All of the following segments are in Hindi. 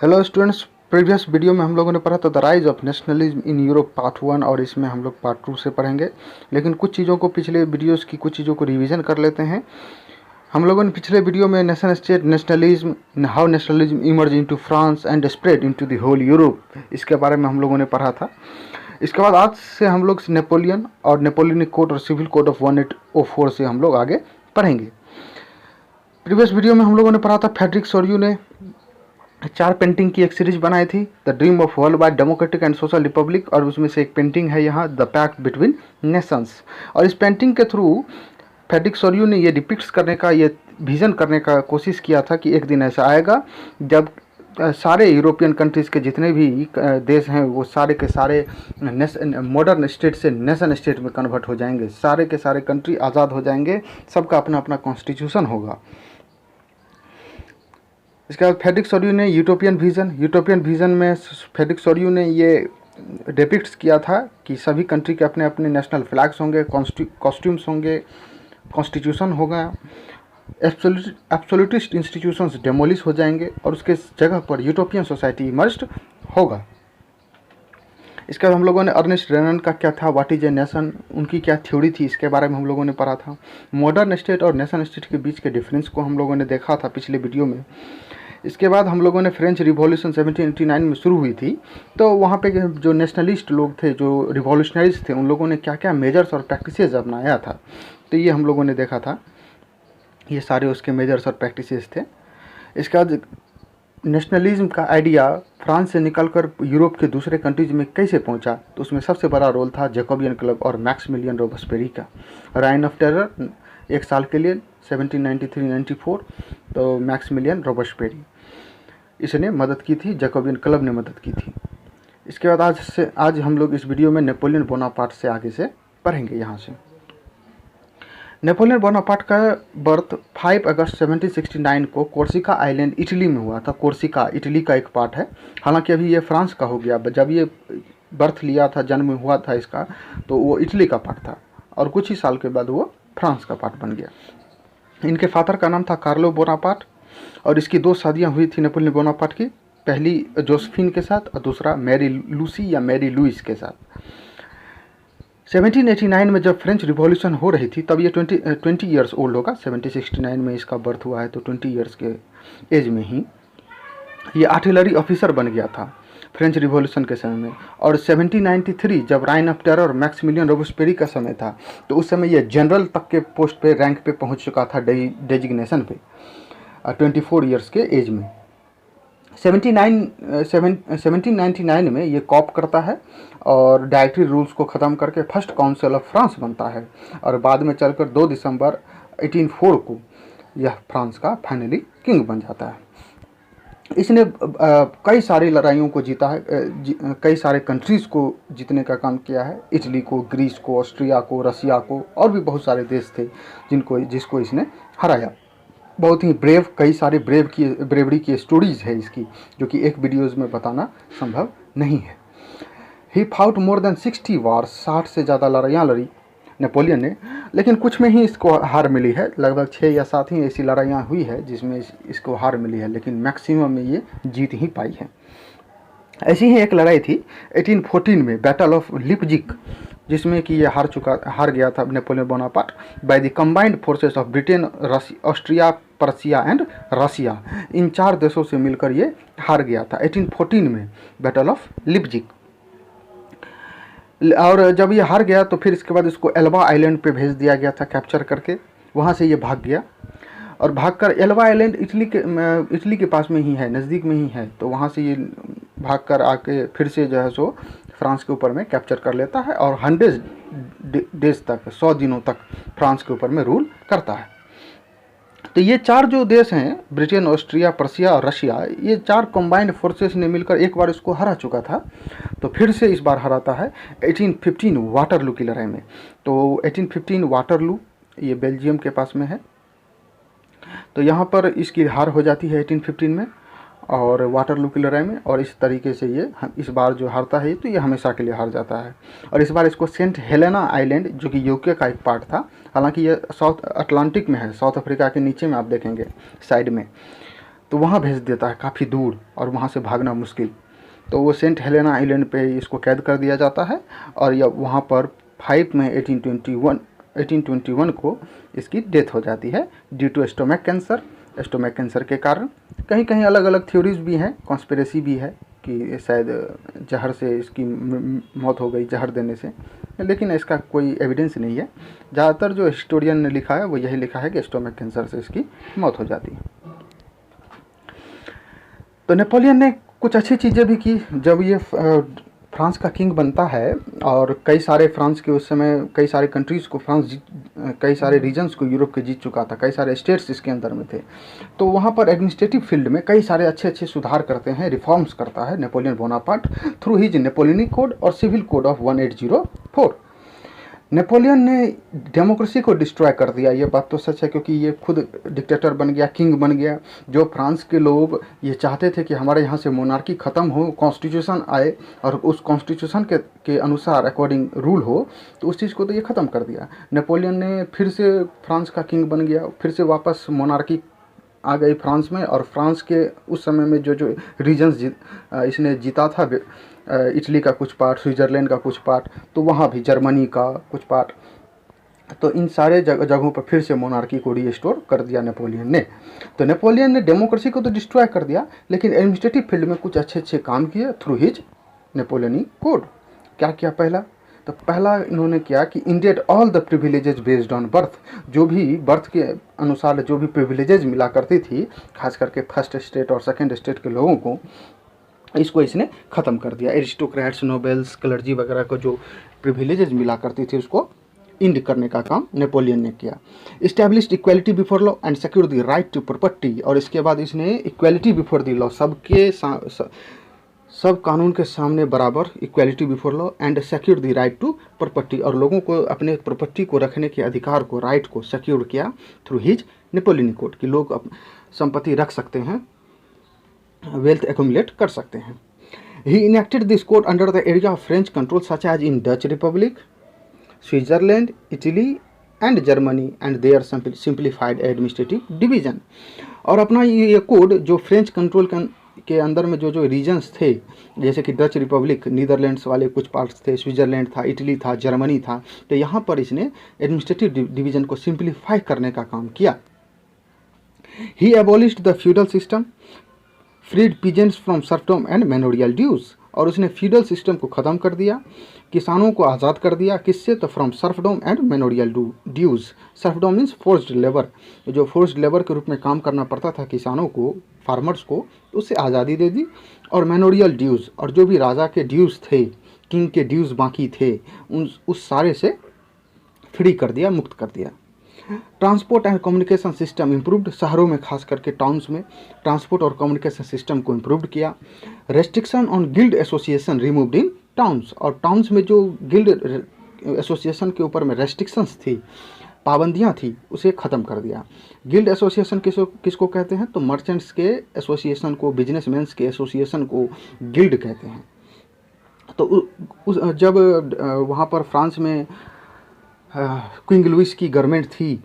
हेलो स्टूडेंट्स, प्रीवियस वीडियो में हम लोगों ने पढ़ा था the rise of nationalism in Europe part 1 और इसमें हम लोग पार्ट 2 से पढ़ेंगे। लेकिन कुछ चीज़ों को पिछले वीडियोस की कुछ चीज़ों को रिवीजन कर लेते हैं। हम लोगों ने पिछले वीडियो में nation state nationalism, how nationalism emerge into France and spread into the whole Europe, इसके बारे में हम लोगों ने पढ़ा था। इसके बाद आज से हम लोग नेपोलियन और नेपोलियनिक कोड और सिविल कोड ऑफ 1804 से हम लोग आगे पढ़ेंगे। प्रीवियस वीडियो में हम लोगों ने पढ़ा था फ्रेडरिक सोर्यू ने 4 पेंटिंग की एक सीरीज बनाई थी, the dream of world wide democratic and social Republic, और उसमें से एक पेंटिंग है यहाँ द पैक्ट बिटवीन नेशंस। और इस पेंटिंग के थ्रू फ्रेडरिक सोर्यू ने ये डिपिक्ट करने का, ये विजन करने का कोशिश किया था कि एक दिन ऐसा आएगा जब सारे यूरोपियन कंट्रीज़ के जितने भी देश हैं वो सारे के सारे मॉडर्न स्टेट से नेशन स्टेट में कन्वर्ट हो जाएंगे, सारे के सारे कंट्री आज़ाद हो जाएंगे, सबका अपना अपना कॉन्स्टिट्यूशन होगा। इसके बाद फ्रेडरिक सोर्यू ने यूटोपियन विज़न में फ्रेडरिक सोर्यू ने ये डिपिक्ट किया था कि सभी कंट्री के अपने अपने नेशनल फ्लैग्स होंगे, कॉस्ट्यूम्स होंगे, कॉन्स्टिट्यूशन होगा, एब्सोल्यूटिस्ट इंस्टीट्यूशंस डेमोलिश हो जाएंगे और उसके जगह पर यूटोपियन सोसाइटी इमर्ज्ड होगा। इसके बाद हम लोगों ने अर्नेस्ट रेनन का क्या था, व्हाट इज ए नेशन, उनकी क्या थ्योरी थी, इसके बारे में हम लोगों ने पढ़ा था। मॉडर्न स्टेट और नेशन स्टेट के बीच के डिफरेंस को हम लोगों ने देखा था पिछले वीडियो में। इसके बाद हम लोगों ने फ्रेंच रिवॉल्यूशन 1789 में शुरू हुई थी, तो वहाँ पे जो नेशनलिस्ट लोग थे, जो रिवॉल्यूशनरीज थे, उन लोगों ने क्या क्या मेजर्स और प्रैक्टिसेस अपनाया था, तो ये हम लोगों ने देखा था। ये सारे उसके मेजर्स और प्रैक्टिसेस थे। इसके बाद नेशनलिज्म का आइडिया फ्रांस से निकलकर यूरोप के दूसरे कंट्रीज में कैसे पहुंचा, तो उसमें सबसे बड़ा रोल था जैकोबियन क्लब और मैक्सिमिलियन रोबेस्पेरी का। राइन ऑफ टेरर एक साल के लिए 1793-94, तो मैक्सिमिलियन रोबेस्पेरी इसने मदद की थी, जैकोबियन क्लब ने मदद की थी। इसके बाद आज हम लोग इस वीडियो में नेपोलियन बोनापार्ट से आगे से पढ़ेंगे। यहाँ से नेपोलियन बोनापार्ट का बर्थ 5 अगस्त 1769 को कोर्सिका आइलैंड इटली में हुआ था। कोर्सिका इटली का एक पार्ट है, हालांकि अभी ये फ्रांस का हो गया। जब ये बर्थ लिया था, जन्म हुआ था इसका, तो वो इटली का पार्ट था और कुछ ही साल के बाद वो फ्रांस का पार्ट बन गया। इनके फादर का नाम था कार्लो बोनापार्ट और इसकी 2 शादियाँ हुई थी नेपोलियन बोनापार्ट की, पहली जोसेफिन के साथ और दूसरा मैरी लूसी या मैरी लुइस के साथ। 1789 में जब फ्रेंच रिवॉल्यूशन हो रही थी तब ये 20 ईयर्स ओल्ड होगा। 1769 में इसका बर्थ हुआ है, तो 20 ईयर्स के एज में ही ये आर्टिलरी ऑफिसर बन गया था फ्रेंच रिवॉल्यूशन के समय में। और 1793 जब राइन ऑफ टेरर और मैक्सिमिलियन रोबेस्पेरी का समय था, तो उस समय ये जनरल तक के पोस्ट पे, रैंक पे पहुंच चुका था, डेजिग्नेशन पे, 24 ईयर्स के एज में। 1799 में ये कॉप करता है और डायरेक्टरी रूल्स को ख़त्म करके फर्स्ट काउंसिल ऑफ फ्रांस बनता है और बाद में चलकर 2 दिसंबर 1804 को यह फ्रांस का फाइनली किंग बन जाता है। इसने कई सारी लड़ाइयों को जीता है, कई सारे कंट्रीज़ को जीतने का काम किया है, इटली को, ग्रीस को, ऑस्ट्रिया को, रसिया को, और भी बहुत सारे देश थे जिसको इसने हराया। बहुत ही कई सारी ब्रेवरी की स्टोरीज है इसकी, जो कि एक वीडियोज़ में बताना संभव नहीं है। ही फाउट मोर देन 60 वार्स, 60 से ज़्यादा लड़ाइयाँ लड़ी नेपोलियन ने, लेकिन कुछ में ही इसको हार मिली है। लगभग 6 या 7 ही ऐसी लड़ाइयाँ हुई है जिसमें इसको हार मिली है, लेकिन मैक्सिमम में ये जीत ही पाई है। ऐसी ही एक लड़ाई थी 1814 में, बैटल ऑफ लिपजिक, जिसमें कि ये हार गया था Napoleon Bonaparte by the combined forces of Britain, Austria, Persia and Russia. इन 4 देशों से मिलकर ये हार गया था 1814 में, बैटल ऑफ लिपजिक। और जब ये हार गया तो फिर इसके बाद इसको एल्बा आइलैंड पे भेज दिया गया था कैप्चर करके। वहाँ से ये भाग गया और भागकर एल्बा आइलैंड इटली के पास में ही है, नज़दीक में ही है, तो वहाँ से ये भागकर आके फिर से जो है सो फ्रांस के ऊपर में कैप्चर कर लेता है और 100 डेज तक, 100 दिनों तक फ्रांस के ऊपर में रूल करता है। तो ये 4 जो देश हैं, ब्रिटेन, ऑस्ट्रिया, पर्सिया और रशिया, ये 4 कंबाइंड फोर्सेस ने मिलकर एक बार इसको हरा चुका था, तो फिर से इस बार हराता है 1815 वाटरलू की लड़ाई में। तो 1815 वाटरलू ये बेल्जियम के पास में है, तो यहाँ पर इसकी हार हो जाती है 1815 में और वाटरलू की लड़ाई में, और इस तरीके से ये इस बार जो हारता है तो ये हमेशा के लिए हार जाता है। और इस बार इसको सेंट हेलेना आइलैंड, जो कि यूके का एक पार्ट था, हालांकि ये साउथ अटलांटिक में है, साउथ अफ्रीका के नीचे में आप देखेंगे साइड में, तो वहाँ भेज देता है काफ़ी दूर, और वहाँ से भागना मुश्किल। तो वो सेंट हेलेना आइलैंड पे इसको कैद कर दिया जाता है, और यह वहाँ पर 5 मई 1821 को इसकी डेथ हो जाती है ड्यू टू स्टोमक कैंसर के कारण। कहीं कहीं अलग अलग थ्योरीज भी हैं, कॉन्स्पिरेसी भी है कि शायद जहर से इसकी मौत हो गई, जहर देने से, लेकिन इसका कोई एविडेंस नहीं है। ज़्यादातर जो हिस्टोरियन ने लिखा है वो यही लिखा है कि स्टोमक कैंसर से इसकी मौत हो जाती है। तो नेपोलियन ने कुछ अच्छी चीज़ें भी की। जब ये फ्रांस का किंग बनता है, और कई सारे फ्रांस के उस समय कई सारे कंट्रीज़ को कई सारे रीजन्स को यूरोप के जीत चुका था, कई सारे स्टेट्स इसके अंदर में थे। तो वहाँ पर एडमिनिस्ट्रेटिव फील्ड में कई सारे अच्छे अच्छे सुधार करते हैं, रिफॉर्म्स करता है Napoleon Bonaparte through his Napoleonic code और सिविल कोड ऑफ 1804। नेपोलियन ने डेमोक्रेसी को डिस्ट्रॉय कर दिया, ये बात तो सच है, क्योंकि ये खुद डिक्टेटर बन गया, किंग बन गया। जो फ्रांस के लोग ये चाहते थे कि हमारे यहाँ से मोनार्की ख़त्म हो, कॉन्स्टिट्यूशन आए और उस कॉन्स्टिट्यूशन के अनुसार अकॉर्डिंग रूल हो, तो उस चीज़ को तो ये ख़त्म कर दिया। नेपोलियन ने फिर से फ्रांस का किंग बन गया, फिर से वापस मोनार्की आ गई फ्रांस में। और फ्रांस के उस समय में जो जो रीजन्स इसने जीता था, इटली का कुछ पार्ट, स्विट्ज़रलैंड का कुछ पार्ट, तो वहाँ भी जर्मनी का कुछ पार्ट, तो इन सारे जगहों पर फिर से मोनार्की को रीस्टोर कर दिया नेपोलियन ने। तो नेपोलियन ने डेमोक्रेसी को तो डिस्ट्रॉय कर दिया, लेकिन एडमिनिस्ट्रेटिव फील्ड में कुछ अच्छे अच्छे काम किए थ्रू हिज नेपोलियनिक कोड। क्या किया पहला? तो पहला इन्होंने किया कि ended all the privileges based on birth. जो भी बर्थ के अनुसार जो भी प्रिविलेजेज मिला करती थी, खास करके फर्स्ट स्टेट और सेकंड स्टेट के लोगों को, इसको इसने ख़त्म कर दिया। एरिस्टोक्रेट्स, नोबेल्स, क्लर्जी वगैरह को जो प्रिविलेजेज मिला करती थी उसको इंड करने का काम नेपोलियन ने किया। Established equality before law and secure the right to property. और इसके बाद इसने इक्वालिटी बिफोर द लॉ, सब कानून के सामने बराबर, equality before law and secure the right to property, और लोगों को अपने प्रॉपर्टी को रखने के अधिकार को, राइट को सिक्योर किया थ्रू हिज नेपोलियनिक कोड, कि लोग संपत्ति रख सकते हैं, वेल्थ एक्यूमुलेट कर सकते हैं। He enacted this code under the area of French control such as in Dutch republic, Switzerland, Italy and Germany and their simplified administrative division. और अपना ये कोड जो फ्रेंच कंट्रोल के अंदर में जो जो रीजन्स थे, जैसे कि डच रिपब्लिक, नीदरलैंड्स वाले कुछ पार्ट्स थे, स्विट्जरलैंड था, इटली था, जर्मनी था, तो यहाँ पर इसने एडमिनिस्ट्रेटिव डिवीजन को सिंप्लीफाई करने का काम किया। He abolished the feudal system, freed peasants from serfdom and manorial dues. और उसने फ्यूडल सिस्टम को ख़त्म कर दिया, किसानों को आज़ाद कर दिया। किससे? तो from serfdom and manorial dues. Serfdom means forced labour, जो फोर्स्ड लेबर के रूप में काम करना पड़ता था किसानों को, फार्मर्स को, उससे आज़ादी दे दी। और मैनोरियल ड्यूज, और जो भी राजा के ड्यूज थे, किंग के ड्यूज बाकी थे, उस सारे से फ्री कर दिया, मुक्त कर दिया। Transport and communication system improved. शहरों में खास करके टाउन्स में ट्रांसपोर्ट और कम्युनिकेशन सिस्टम को इम्प्रूव्ड किया। Restriction on guild association removed in towns. और टाउन्स में जो गिल्ड एसोसिएशन के ऊपर में रेस्ट्रिक्शंस थी, पाबंदियां थी, उसे ख़त्म कर दिया। गिल्ड एसोसिएशन किसको कहते हैं? तो मर्चेंट्स के एसोसिएशन को, बिजनेसमैन्स के एसोसिएशन को गिल्ड कहते हैं। तो जब वहाँ पर फ्रांस में क्वीन लुइस की गवर्नमेंट थी,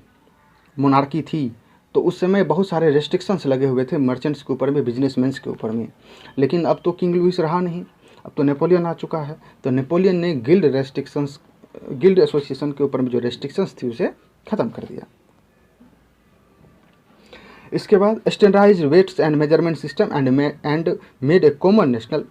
मोनार्की थी, तो उस समय बहुत सारे रेस्ट्रिक्शंस लगे हुए थे मर्चेंट्स के ऊपर में, बिजनेसमैन्स के ऊपर में। लेकिन अब तो किंग लुइस रहा नहीं, अब तो नेपोलियन आ चुका है। तो नेपोलियन ने गिल्ड एसोसिएशन के ऊपर में जो रेस्ट्रिक्शंस थी उसे ख़त्म कर दिया। इसके बाद standardized weights and measurement system and made a common national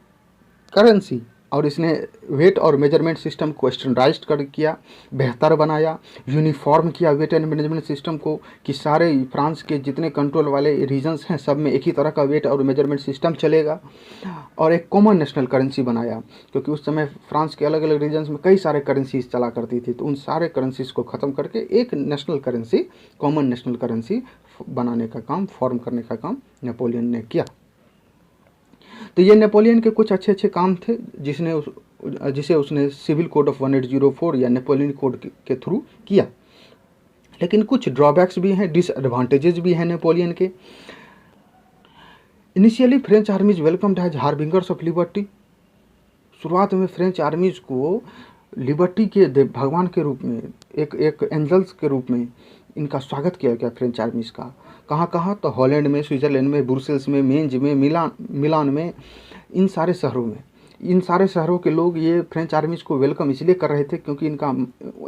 currency. और इसने वेट और मेजरमेंट सिस्टम को स्टैंडर्डाइज्ड कर किया, बेहतर बनाया, यूनिफॉर्म किया वेट एंड मेजरमेंट सिस्टम को, कि सारे फ्रांस के जितने कंट्रोल वाले रीजन्स हैं सब में एक ही तरह का वेट और मेजरमेंट सिस्टम चलेगा। और एक कॉमन नेशनल करेंसी बनाया, क्योंकि उस समय फ्रांस के अलग अलग रीजन्स में कई सारे करेंसीज चला करती थी, तो उन सारे करेंसीज को ख़त्म करके एक national currency, common national currency बनाने का काम, फॉर्म करने का काम नेपोलियन ने किया। तो ये नेपोलियन के कुछ अच्छे अच्छे काम थे जिसे उसने सिविल कोड ऑफ 1804 या नेपोलियन कोड के थ्रू किया। लेकिन कुछ ड्रॉबैक्स भी हैं, डिसएडवांटेजेस भी हैं नेपोलियन के। Initially French armies welcomed as harbingers of liberty. शुरुआत में फ्रेंच आर्मीज को लिबर्टी के भगवान के रूप में, एक एंजल्स के रूप में इनका स्वागत किया गया फ्रेंच आर्मीज का। कहाँ कहाँ, तो हॉलैंड में, स्विट्ज़रलैंड में, ब्रुसेल्स में, मेंज में, मिलान में, इन सारे शहरों में। इन सारे शहरों के लोग ये फ्रेंच आर्मीज़ को वेलकम इसलिए कर रहे थे क्योंकि इनका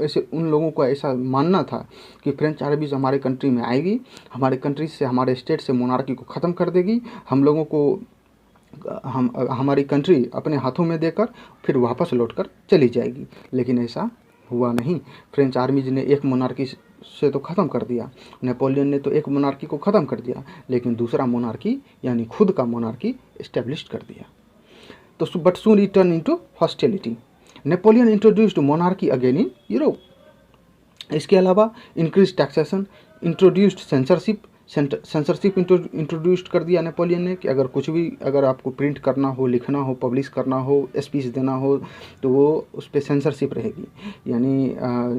ऐसे, उन लोगों को ऐसा मानना था कि फ्रेंच आर्मीज़ हमारे कंट्री में आएगी, हमारे कंट्री से, हमारे स्टेट से मोनार्की को ख़त्म कर देगी, हम लोगों को हमारी कंट्री अपने हाथों में देकर फिर वापस लौटकर चली जाएगी। लेकिन ऐसा हुआ नहीं। फ्रेंच आर्मीज ने एक मोनार्की से तो ख़त्म कर दिया, नेपोलियन ने तो एक मोनार्की को ख़त्म कर दिया, लेकिन दूसरा मोनार्की यानी खुद का मोनार्की इस्टेब्लिश कर दिया। तो but soon it turn into hostility. Napoleon introduced monarchy again in Europe. इसके अलावा increase taxation, introduced censorship introduced कर दिया नेपोलियन ने कि अगर कुछ भी, अगर आपको प्रिंट करना हो, लिखना हो, पब्लिश करना हो, स्पीच देना हो, तो वो उस पर सेंसरशिप रहेगी, यानी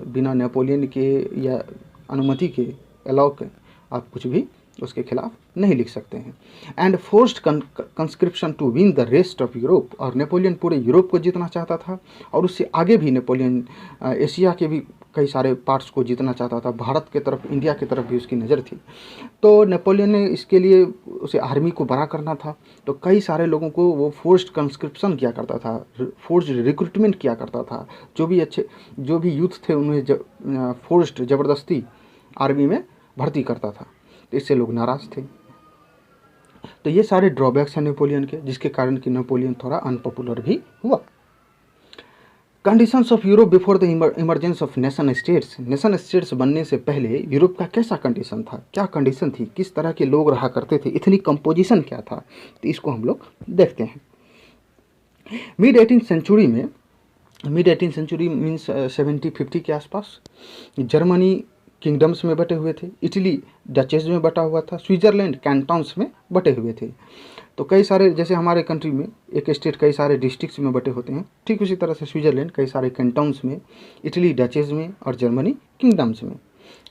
बिना नेपोलियन के या अनुमति के, अलाउ के, आप कुछ भी उसके खिलाफ नहीं लिख सकते हैं। And forced conscription to win the rest of Europe. और नेपोलियन पूरे यूरोप को जीतना चाहता था, और उससे आगे भी नेपोलियन एशिया के भी कई सारे पार्ट्स को जीतना चाहता था। भारत के तरफ, इंडिया की तरफ भी उसकी नज़र थी। तो नेपोलियन ने इसके लिए उसे आर्मी को बड़ा करना था, तो कई सारे लोगों को वो फोर्स्ड कंस्क्रिप्शन किया करता था, फोर्स्ड रिक्रूटमेंट किया करता था। जो भी यूथ थे उन्हें फोर्स्ड, ज़बरदस्ती आर्मी में भर्ती करता था। तो इससे लोग नाराज़ थे। तो ये सारे ड्रॉबैक्स हैं नेपोलियन के, जिसके कारण कि नेपोलियन थोड़ा अनपॉपुलर भी हुआ। Conditions of Europe before the emergence of nation states. Nation states बनने से पहले यूरोप का कैसा कंडीशन था, क्या कंडीशन थी, किस तरह के लोग रहा करते थे, इतनी कंपोजिशन क्या था, तो इसको हम लोग देखते हैं। मिड 18th सेंचुरी में, मिड 18th सेंचुरी मीन्स 70-50 के आसपास, जर्मनी किंगडम्स में बटे हुए थे, इटली डचेज में बटा हुआ था, स्विट्ज़रलैंड कैंटन्स में बटे हुए थे। तो कई सारे, जैसे हमारे कंट्री में एक स्टेट कई सारे डिस्ट्रिक्ट्स में बटे होते हैं, ठीक उसी तरह से स्विट्ज़रलैंड कई सारे कैंटन्स में, इटली डचेज में, और जर्मनी किंगडम्स में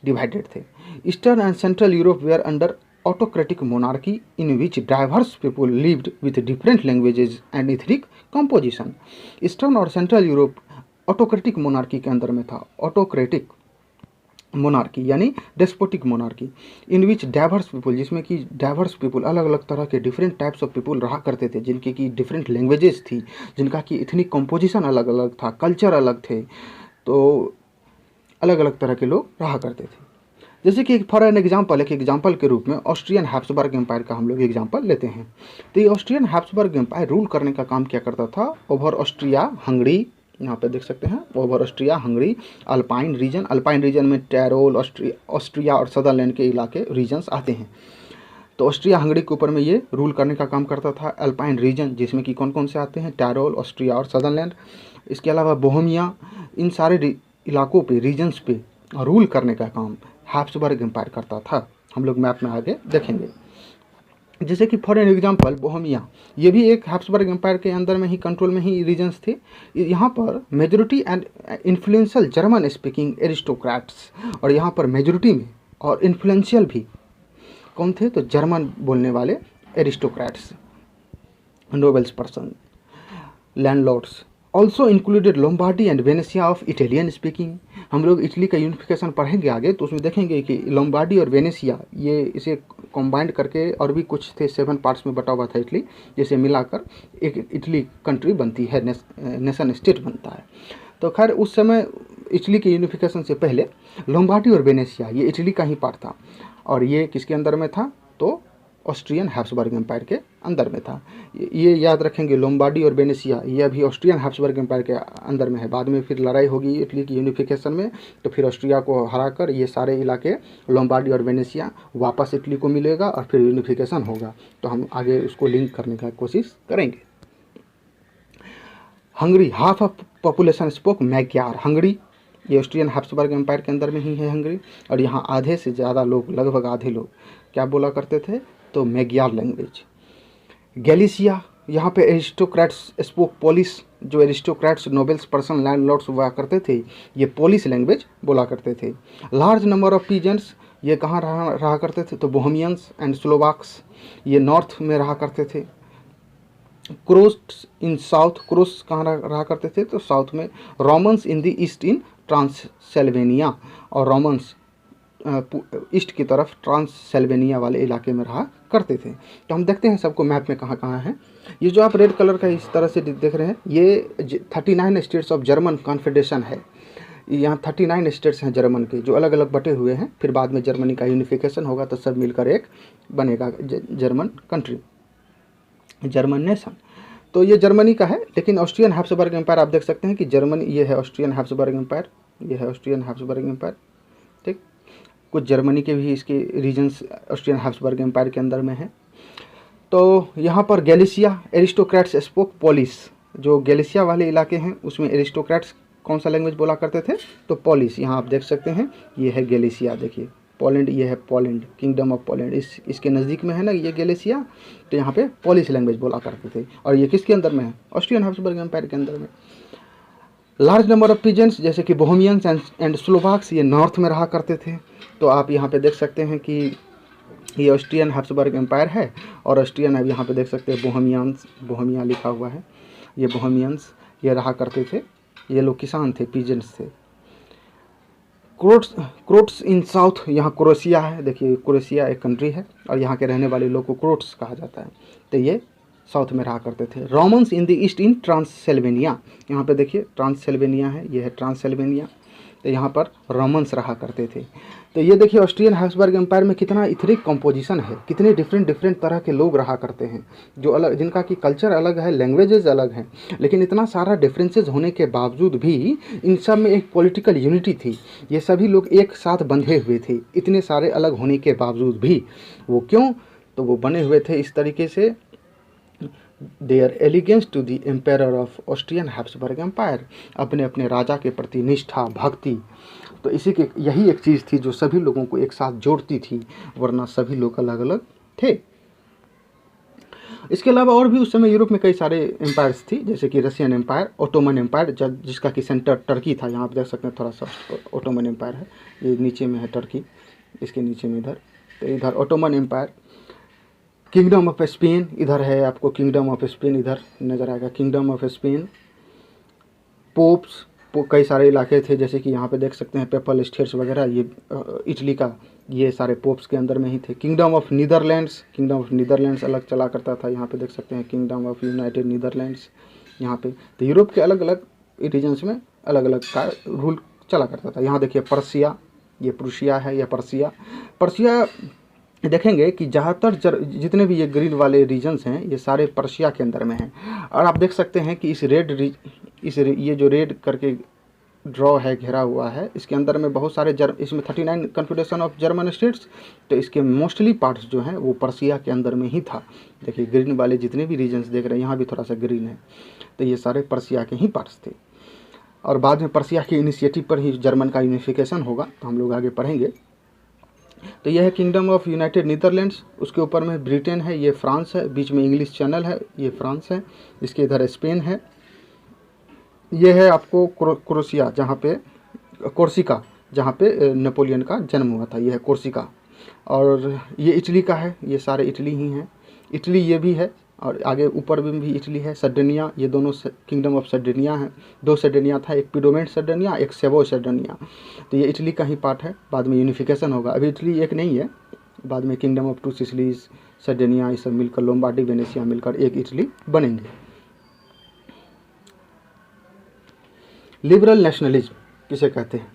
डिवाइडेड थे। Eastern and central Europe were under autocratic monarchy in which diverse people lived with different languages and ethnic composition. Eastern और सेंट्रल यूरोप ऑटोक्रेटिक मोनार्की के अंदर में था। ऑटोक्रेटिक मोनार्की यानी despotic monarchy, in which diverse people, जिसमें कि डाइवर्स पीपल, अलग अलग तरह के डिफरेंट टाइप्स ऑफ पीपल रहा करते थे, जिनके की डिफरेंट लैंग्वेजेस थी, जिनका की इतनी कंपोजिशन अलग अलग था, कल्चर अलग थे, तो अलग अलग तरह के लोग रहा करते थे। जैसे कि फॉर एन एग्जाम्पल, एक एग्जाम्पल के रूप में ऑस्ट्रियन हैब्सबर्ग एम्पायर का हम लोग एग्जाम्पल लेते हैं। तो ये ऑस्ट्रियन हैब्सबर्ग एम्पायर रूल करने का काम क्या करता था, ओवर ऑस्ट्रिया, हंगरी, यहाँ पे देख सकते हैं, over Austria, Hungary, Alpine region, Alpine region में टैरोल, ऑस्ट्रिया और सदरलैंड के इलाके रीजन्स आते हैं। तो ऑस्ट्रिया हंगरी के ऊपर में ये रूल करने का काम करता था। अल्पाइन रीजन, जिसमें कि कौन कौन से आते हैं, टैरोल, ऑस्ट्रिया और सदरलैंड। इसके अलावा बोहेमिया, इन सारे इलाकों पे, रीजन्स पे रूल करने का काम हैब्सबर्ग एम्पायर करता था। हम लोग मैप में आगे देखेंगे। जैसे कि फॉर एन एग्जाम्पल बोहेमिया, ये भी एक हैब्सबर्ग एम्पायर के अंदर में ही, कंट्रोल में ही रीजन्स थे। यहाँ पर majority and influential German speaking aristocrats, और यहाँ पर मेजोरिटी में और इन्फ्लुएंशियल भी कौन थे, तो जर्मन बोलने वाले aristocrats, nobles person, landlords. Also included Lombardy and Venezia of Italian speaking. हम लोग इटली का यूनिफिकेशन पढ़ेंगे आगे, तो उसमें देखेंगे कि लोम्बार्डी और वेनेसिया, ये इसे कॉम्बाइंड करके, और भी कुछ थे, 7 पार्ट्स में बटा हुआ था इटली, जिसे मिलाकर एक इटली कंट्री बनती है, नेशन स्टेट बनता है। तो खैर उस समय इटली के यूनिफिकेशन से पहले लोम्बार्डी और वेनेसिया ये इटली का ही पार्ट था, और ये किसके अंदर में था, तो ऑस्ट्रियन हैब्सबर्ग एम्पायर के अंदर में था। ये याद रखेंगे, लोम्बार्डी और वेनेसिया ये अभी ऑस्ट्रियन हैब्सबर्ग एम्पायर के अंदर में है। बाद में फिर लड़ाई होगी इटली की यूनिफिकेशन में, तो फिर ऑस्ट्रिया को हराकर ये सारे इलाके लोम्बार्डी और वेनेसिया वापस इटली को मिलेगा, और फिर यूनिफिकेशन होगा। तो हम आगे उसको लिंक करने का कोशिश करेंगे। Hungary, half of population spoke Magyar. Hungary ये ऑस्ट्रियन हैब्सबर्ग एम्पायर के अंदर में ही है हंगरी, और यहाँ आधे से ज़्यादा लोग, लगभग आधे लोग क्या बोला करते थे, तो मैग्यार लैंग्वेज। गैलिसिया, यहाँ पे एरिस्टोक्रेट्स स्पोक पोलिश, जो एरिस्टोक्रेट्स, नोबल्स पर्सन, लैंडलॉर्ड्स हुआ करते थे, ये पोलिश लैंग्वेज बोला करते थे। लार्ज नंबर ऑफ पीजेंट्स, ये कहाँ रहा करते थे, तो बोहेमियंस एंड स्लोवाक्स, ये नॉर्थ में रहा करते थे। क्रोस इन साउथ, क्रोस कहाँ रहा करते थे, तो साउथ में। रोमन्स इन द ईस्ट इन ट्रांससिल्वेनिया, और रोमन्स ईस्ट की तरफ ट्रांससिल्वेनिया वाले इलाके में रहा करते थे। तो हम देखते हैं सबको मैप में कहाँ कहाँ है। ये जो आप रेड कलर का इस तरह से देख रहे हैं, ये 39 स्टेट्स ऑफ जर्मन कॉन्फेडरेशन है। यहाँ 39 स्टेट्स हैं जर्मन के, जो अलग अलग बटे हुए हैं। फिर बाद में जर्मनी का यूनिफिकेशन होगा तो सब मिलकर एक बनेगा जर्मन कंट्री, जर्मन नेशन। तो ये जर्मनी का है। लेकिन ऑस्ट्रियन हैब्सबर्ग एम्पायर आप देख सकते हैं कि जर्मनी, ये है ऑस्ट्रियन हैब्सबर्ग एम्पायर, ये है ऑस्ट्रियन हैब्सबर्ग एम्पायर। ठीक, कुछ जर्मनी के भी इसके रीजन्स ऑस्ट्रियन हैब्सबर्ग एम्पायर के अंदर में है। तो यहाँ पर गैलिसिया एरिस्टोक्रेट्स स्पोक पोलिश, जो गैलिसिया वाले इलाके हैं उसमें एरिस्टोक्रेट्स कौन सा लैंग्वेज बोला करते थे, तो पोलिश। यहाँ आप देख सकते हैं ये है गैलिसिया, देखिए पोलैंड, ये है पोलैंड, किंगडम ऑफ पोलैंड, इसके नज़दीक में है ना ये गैलिसिया। तो यहाँ पे पोलिश लैंग्वेज बोला करते थे। और ये किसके अंदर में है, ऑस्ट्रियन हैब्सबर्ग एम्पायर के अंदर में। लार्ज नंबर ऑफ पीजेंट्स जैसे कि बोहेमियंस एंड स्लोवाक्स, ये नॉर्थ में रहा करते थे। तो आप यहाँ पे देख सकते हैं कि ये ऑस्ट्रियन हैब्सबर्ग एम्पायर है। और ऑस्ट्रियन है, यहाँ पे देख सकते हैं बोहेमियंस, बोहेमिया लिखा हुआ है, ये बोहेमियंस ये रहा करते थे। ये लोग किसान थे, पीजेंट्स थे। क्रोट्स इन साउथ, यहाँ क्रोएशिया है, देखिए क्रोएशिया एक कंट्री है और यहाँ के रहने वाले लोग को क्रोट्स कहा जाता है। तो ये साउथ में रहा करते थे। रोमन्स इन द ईस्ट इन ट्रांससिल्वेनिया, यहाँ पे देखिए ट्रांससिल्वेनिया है, ये है ट्रांससिल्वेनिया। तो यहाँ पर रोमन्स रहा करते थे। तो ये देखिए ऑस्ट्रियन हैब्सबर्ग एम्पायर में कितना इथनिक कंपोजिशन है, कितने डिफरेंट तरह के लोग रहा करते हैं, जो अलग, जिनका कि कल्चर अलग है, लैंग्वेजेस अलग हैं। लेकिन इतना सारा डिफरेंसेस होने के बावजूद भी इन सब में एक पॉलिटिकल यूनिटी थी। ये सभी लोग एक साथ बंधे हुए थे, इतने सारे अलग होने के बावजूद भी। वो क्यों, तो वो बने हुए थे इस तरीके से, their allegiance to the empire of Austrian Habsburg empire, अपने अपने राजा के प्रति निष्ठा, भक्ति। तो इसी के यही एक चीज़ थी जो सभी लोगों को एक साथ जोड़ती थी, वरना सभी लोग अलग अलग थे। इसके अलावा और भी उस समय यूरोप में कई सारे एम्पायर्स थी, जैसे कि रशियन एम्पायर, ओटोमन एम्पायर, जिसका कि सेंटर टर्की था। यहाँ आप देख सकते हैं थोड़ा सा ओटोमन एम्पायर है, ये नीचे में है टर्की, इसके नीचे में इधर। तो इधर Ottoman empire. Kingdom of Spain इधर है, आपको किंगडम ऑफ स्पेन इधर नज़र आएगा, किंगडम ऑफ स्पेन। पोप्स, कई सारे इलाके थे, जैसे कि यहाँ पे देख सकते हैं पेपल स्टेट्स वगैरह, ये इटली का, ये सारे पोप्स के अंदर में ही थे। Kingdom of Netherlands, kingdom of Netherlands अलग चला करता था, यहाँ पे देख सकते हैं किंगडम ऑफ यूनाइटेड नीदरलैंड्स यहाँ पे। तो यूरोप के अलग अलग रीजन्स में अलग अलग का रूल चला करता था। यहाँ देखिए पर्सिया, ये प्रूशिया है, यह पर्सिया देखेंगे कि ज़्यादातर जितने भी ये ग्रीन वाले रीजन्स हैं ये सारे पर्शिया के अंदर में हैं। और आप देख सकते हैं कि ये जो रेड करके ड्रॉ है, घेरा हुआ है, इसके अंदर में बहुत सारे इसमें 39 कॉन्फेडरेशन ऑफ जर्मन स्टेट्स। तो इसके मोस्टली पार्ट्स जो हैं वो पर्शिया के अंदर में ही था। देखिए ग्रीन वाले जितने भी रीजन्स देख रहे हैं, यहाँ भी थोड़ा सा ग्रीन है, तो ये सारे पर्शिया के ही पार्ट्स थे। और बाद में पर्शिया के इनिशिएटिव पर ही जर्मन का यूनिफिकेशन होगा, तो हम लोग आगे पढ़ेंगे। तो यह है किंगडम ऑफ यूनाइटेड नीदरलैंड्स, उसके ऊपर में ब्रिटेन है, ये फ्रांस है, बीच में इंग्लिश चैनल है, ये फ्रांस है, इसके इधर स्पेन है। ये है आपको क्रोशिया, जहाँ पे कोर्सिका, जहाँ पे नेपोलियन का जन्म हुआ था, ये है कोर्सिका। और ये इटली का है, ये सारे इटली ही हैं, इटली ये भी है। और आगे ऊपर में भी इटली है। सर्डिनिया, ये दोनों किंगडम ऑफ सर्डिनिया है, 2 सर्डिनिया था, एक पिडोमेंट सर्डिनिया, एक सेवो सर्डिनिया। तो ये इटली का ही पार्ट है, बाद में यूनिफिकेशन होगा। अभी इटली एक नहीं है, बाद में किंगडम ऑफ 2 सिसिलीज, सर्डिनिया, ये सब मिलकर, लोम्बार्डी, वेनेशिया मिलकर एक इटली बनेंगे। लिबरल नेशनलिज्म किसे कहते हैं?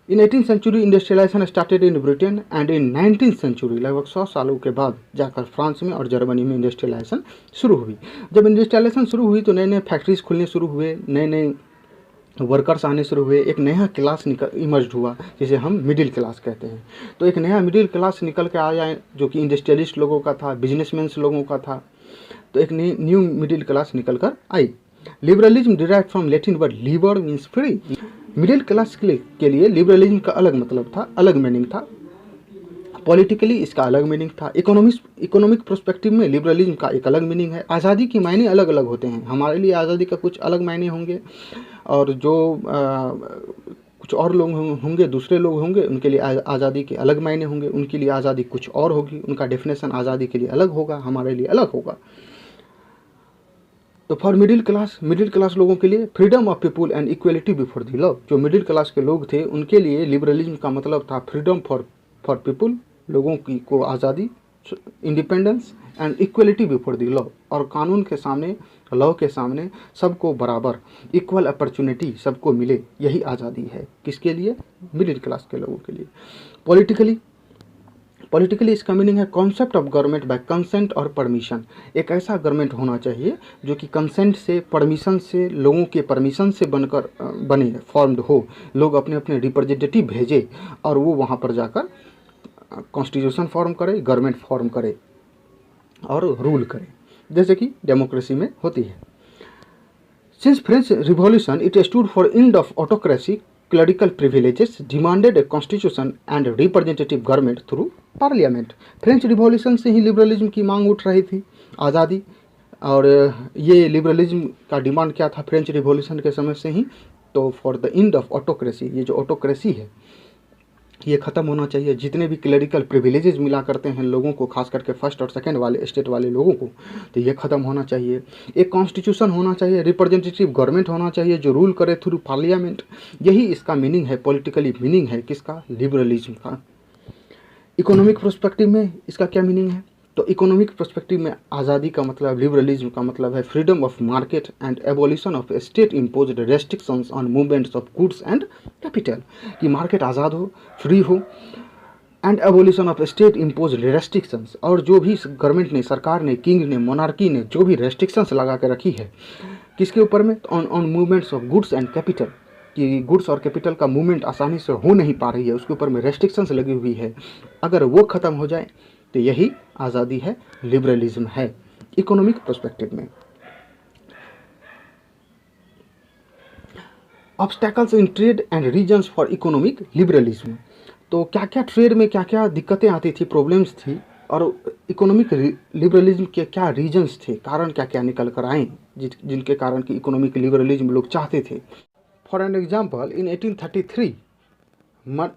In 18th century industrialization started in Britain and in 19th century, लगभग 100 सालों के बाद जाकर फ्रांस में और जर्मनी में इंडस्ट्रियलाइजेशन शुरू हुई। जब इंडस्ट्रियलाइजेशन शुरू हुई तो नए नए फैक्ट्रीज खुलने शुरू हुए, नए नए वर्कर्स आने शुरू हुए, एक नया क्लास इमर्ज हुआ जिसे हम मिडिल क्लास कहते हैं। तो एक नया मिडिल क्लास निकल के आया जो कि इंडस्ट्रियलिस्ट लोगों का था, बिजनेसमैन लोगों का था। तो एक न्यू मिडिल क्लास निकल कर आई। Liberalism derived from Latin word liber means free. Middle class के लिए लिबरलिज्म का अलग मतलब था, अलग मीनिंग था। पॉलिटिकली इसका अलग मीनिंग था। इकोनॉमिक प्रोस्पेक्टिव में लिबरलिज्म का एक अलग मीनिंग है। आज़ादी के मायने अलग अलग होते हैं। हमारे लिए आज़ादी का कुछ अलग मायने होंगे और जो कुछ और लोग होंगे, दूसरे लोग होंगे, उनके लिए आज़ादी के अलग मायने होंगे। उनके लिए आज़ादी कुछ और होगी, उनका डेफिनेशन आज़ादी के लिए अलग होगा, हमारे लिए अलग होगा। तो फॉर मिडिल क्लास लोगों के लिए freedom of people and equality before the law. जो मिडिल क्लास के लोग थे उनके लिए लिबरलिज्म का मतलब था फ्रीडम फॉर पीपुल, लोगों की को आज़ादी, independence and equality before the law, और कानून के सामने, लॉ के सामने सबको बराबर, इक्वल अपॉर्चुनिटी सबको मिले, यही आज़ादी है। किसके लिए? मिडिल क्लास के लोगों के लिए। पॉलिटिकली इसका मीनिंग है concept of government by consent और परमिशन। एक ऐसा गवर्नमेंट होना चाहिए जो कि कंसेंट से, परमिशन से, लोगों के परमिशन से बनकर बने, फॉर्म्ड हो, लोग अपने अपने रिप्रेजेंटेटिव भेजे और वो वहाँ पर जाकर कॉन्स्टिट्यूशन फॉर्म करे, गवर्नमेंट फॉर्म करे और रूल करे, जैसे कि डेमोक्रेसी में होती है। Since French revolution it stood for end of autocracy, clerical privileges, demanded a constitution and representative government through parliament. French revolution से ही लिबरलिज्म की मांग उठ रही थी, आज़ादी, और ये लिबरलिज्म का डिमांड क्या था फ्रेंच रिवॉल्यूशन के समय से ही? तो for the end of autocracy, ये जो ऑटोक्रेसी है ये ख़त्म होना चाहिए। जितने भी क्लरिकल प्रिविलेजेस मिला करते हैं लोगों को, खास करके फर्स्ट और सेकंड वाले स्टेट वाले लोगों को, तो ये ख़त्म होना चाहिए। एक कॉन्स्टिट्यूशन होना चाहिए, रिप्रेजेंटेटिव गवर्नमेंट होना चाहिए जो रूल करे थ्रू पार्लियामेंट। यही इसका मीनिंग है, पॉलिटिकली मीनिंग है किसका? लिबरलिज्म का। इकोनॉमिक पर्सपेक्टिव में इसका क्या मीनिंग है? तो इकोनॉमिक पर्सपेक्टिव में आज़ादी का मतलब, लिबरलिज्म का मतलब है freedom of market and abolition of state imposed restrictions on movements of goods and capital. कि मार्केट आज़ाद हो, फ्री हो, and abolition of state imposed restrictions, और जो भी गवर्नमेंट ने, सरकार ने, किंग ने, मोनार्की ने जो भी रेस्ट्रिक्शंस लगा के रखी है किसके ऊपर में? On movements of goods and capital, कि गुड्स और कैपिटल का मूवमेंट आसानी से हो नहीं पा रही है, उसके ऊपर में रेस्ट्रिक्शंस लगी हुई है। अगर वो ख़त्म हो जाए तो यही आज़ादी है, लिबरलिज्म है इकोनॉमिक पर्सपेक्टिव में। Obstacles in trade and reasons for economic liberalism. तो क्या क्या ट्रेड में क्या क्या दिक्कतें आती थी, प्रॉब्लम्स थी, और इकोनॉमिक लिबरलिज्म के क्या रीजन्स थे, कारण क्या क्या निकल कर आए जिनके कारण कि इकोनॉमिक लिबरलिज्म लोग चाहते थे। फॉर एन एग्जाम्पल, इन 1833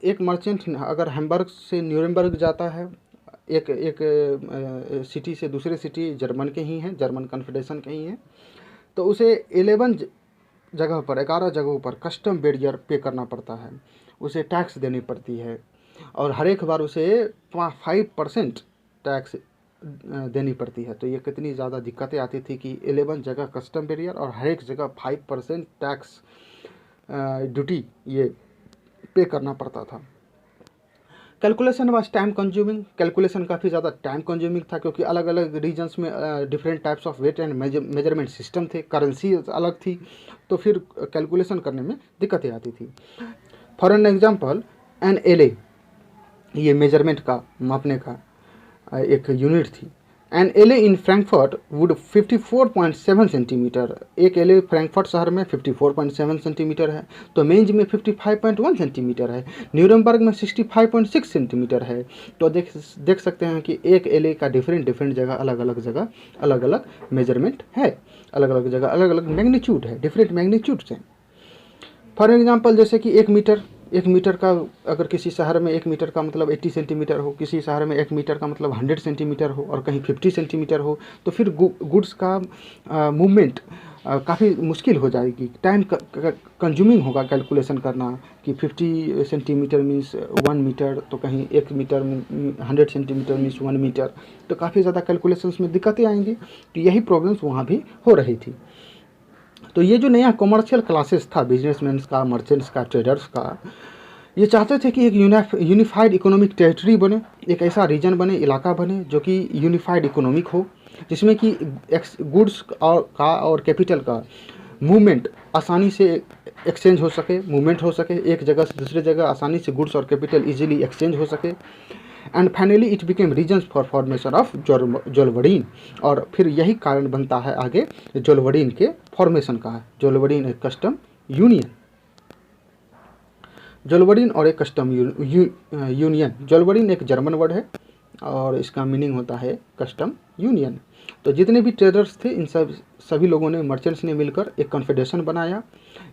एक मर्चेंट अगर हैम्बर्ग से न्यूरेमबर्ग जाता है, एक सिटी से दूसरे सिटी, जर्मन के ही हैं, जर्मन कन्फेडरेशन के ही हैं, तो उसे 11 जगह पर, 11 जगहों पर कस्टम बैरियर पे करना पड़ता है, उसे टैक्स देनी पड़ती है, और हर एक बार उसे 5% टैक्स देनी पड़ती है। तो ये कितनी ज़्यादा दिक्कतें आती थी कि 11 जगह कस्टम बैरियर और हर एक जगह 5% टैक्स ड्यूटी ये पे करना पड़ता था। Calculation was time consuming, calculation काफ़ी ज़्यादा टाइम कंज्यूमिंग था, क्योंकि अलग अलग रीजन्स में different types of weight and measurement system थे, करेंसी अलग थी, तो फिर कैलकुलेशन करने में दिक्कतें आती थी। For an example, an ell, ये मेजरमेंट का, मापने का एक यूनिट थी। An ell in Frankfurt would 54.7 centimetre, एक एल फ्रैंकफर्ट शहर में 54.7 सेंटीमीटर है, तो मेंज में 55.1 सेंटीमीटर है, न्यूरेमबर्ग में 65.6 सेंटीमीटर है। तो देख सकते हैं कि एक एल का डिफरेंट जगह, अलग अलग मेजरमेंट है, अलग अलग जगह अलग अलग मैग्नीट्यूड है, डिफरेंट मैग्नीट्यूड्स हैं। फॉर एग्जांपल, जैसे कि एक मीटर का, अगर किसी शहर में 1 मीटर का मतलब 80 सेंटीमीटर हो, किसी शहर में 1 मीटर का मतलब 100 सेंटीमीटर हो, और कहीं 50 सेंटीमीटर हो, तो फिर गुड्स का मूवमेंट काफ़ी मुश्किल हो जाएगी, टाइम कंज्यूमिंग होगा कैलकुलेशन करना कि 50 सेंटीमीटर मीन्स 1 मीटर, तो कहीं 1 मीटर 100 सेंटीमीटर मीन्स 1 मीटर, तो काफ़ी ज़्यादा कैलकुलेशंस में दिक्कतें आएंगी। तो यही प्रॉब्लम्स वहाँ भी हो रही थी। तो ये जो नया कमर्शियल क्लासेस था, बिजनेसमैन का, मर्चेंट्स का, ट्रेडर्स का, ये चाहते थे कि एक यूनिफाइड इकोनॉमिक टेरिटरी बने, एक ऐसा रीजन बने, इलाका बने जो कि यूनिफाइड इकोनॉमिक हो, जिसमें कि गुड्स और कैपिटल का मूवमेंट आसानी से एक्सचेंज हो सके, मूवमेंट हो सके, एक जगह से दूसरे जगह आसानी से गुड्स और कैपिटल इजीली एक्सचेंज हो सके। And finally it became reasons for formation of zollverein, और फिर यही कारण बनता है आगे जोलवडीन के फॉर्मेशन का। जोलवडीन एक कस्टम यूनियन, जोलवडीन और एक कस्टम यूनियन। जोलवडीन एक जर्मन वर्ड है और इसका मीनिंग होता है कस्टम यूनियन। तो जितने भी ट्रेडर्स थे, इन सभी लोगों ने, मर्चेंट्स ने मिलकर एक कॉन्फेडरेशन बनाया,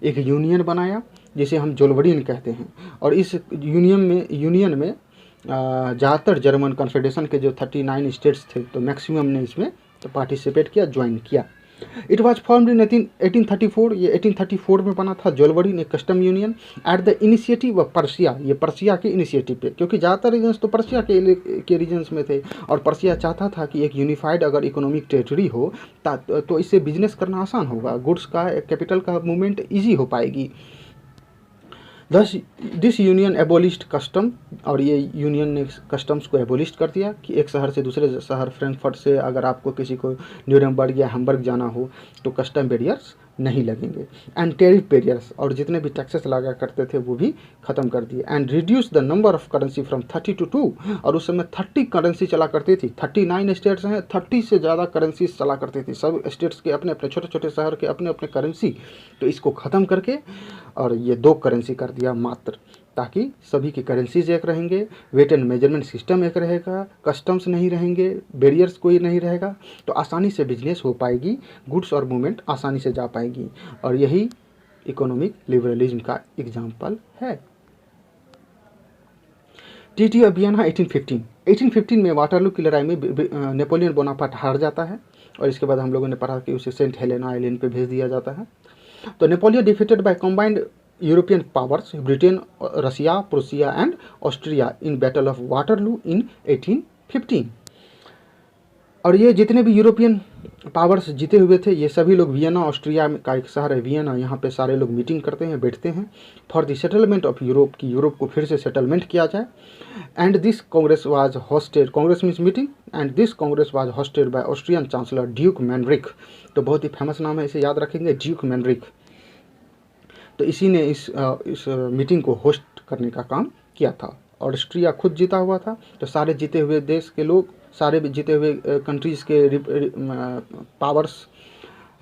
एक यूनियन बनाया, जिसे हम जोलवडीन कहते हैं। और इस यूनियन में ज़्यादातर जर्मन कॉन्फेडरेशन के जो 39 स्टेट्स थे, तो मैक्सिमम ने इसमें पार्टिसिपेट किया, ज्वाइन किया। इट वॉज फॉर्म्ड इन 1834, ये 1834 में बना था जोलबरीन, एक custom union at the initiative of Persia, ये पर्सिया के इनिशिएटिव पे, क्योंकि ज़्यादातर रीजन्स तो पर्सिया के रीजन्स में थे और पर्सिया चाहता था कि एक यूनिफाइड अगर इकोनॉमिक टेरिटरी हो तो इससे बिजनेस करना आसान होगा, गुड्स का कैपिटल का मूवमेंट ईजी हो पाएगी। दिस यूनियन एबोलिश्ड कस्टम, और ये यूनियन ने कस्टम्स को एबोलिश कर दिया कि एक शहर से दूसरे शहर, फ्रैंकफर्ट से अगर आपको किसी को न्यूरेमबर्ग या हैम्बर्ग जाना हो तो कस्टम बैरियर्स नहीं लगेंगे। एंड टेरिफ बैरियर्स, और जितने भी टैक्सेस लगा करते थे वो भी ख़त्म कर दिए। And reduce the number of currency from 30 to 2, और उस समय 30 करेंसी चला करती थी। 39 स्टेट्स हैं, 30 से ज़्यादा करेंसी चला करती थी, सब स्टेट्स के अपने अपने छोटे छोटे शहर के अपने अपने करेंसी। तो इसको ख़त्म करके और ये 2 करेंसी कर दिया मात्र, ताकि सभी की करेंसीज एक रहेंगे, वेट एंड मेजरमेंट सिस्टम एक रहेगा, कस्टम्स नहीं रहेंगे, बैरियर्स कोई नहीं रहेगा, तो आसानी से बिजनेस हो पाएगी, गुड्स और मूवमेंट आसानी से जा पाएगी। और यही इकोनॉमिक लिबरलिज्म का एग्जाम्पल है। ट्रीटी ऑफ वियना 1815 में वाटरलू की लड़ाई में नेपोलियन बोनापार्ट हार जाता है, और इसके बाद हम लोगों ने पढ़ा कि उसे सेंट हेलेना आइलैंड पे भेज दिया जाता है। तो Napoleon defeated by combined European powers Britain, Russia, Prussia and Austria in battle of Waterloo in 1815। और ये जितने भी यूरोपियन पावर्स जीते हुए थे, ये सभी लोग वियना, ऑस्ट्रिया का एक शहर है वियना, यहाँ पे सारे लोग मीटिंग करते हैं, बैठते हैं for the settlement of Europe, की यूरोप को फिर से सेटलमेंट किया जाए। And this congress was hosted, congress means meeting, and this congress was hosted by Austrian chancellor duke मैनरिक। तो बहुत ही फेमस नाम है, इसे याद रखेंगे, ड्यूक मैनरिक। तो इसी ने इस मीटिंग को होस्ट करने का काम किया था। और ऑस्ट्रिया खुद जीता हुआ था, तो सारे जीते हुए देश के लोग, सारे जीते हुए कंट्रीज़ के पावर्स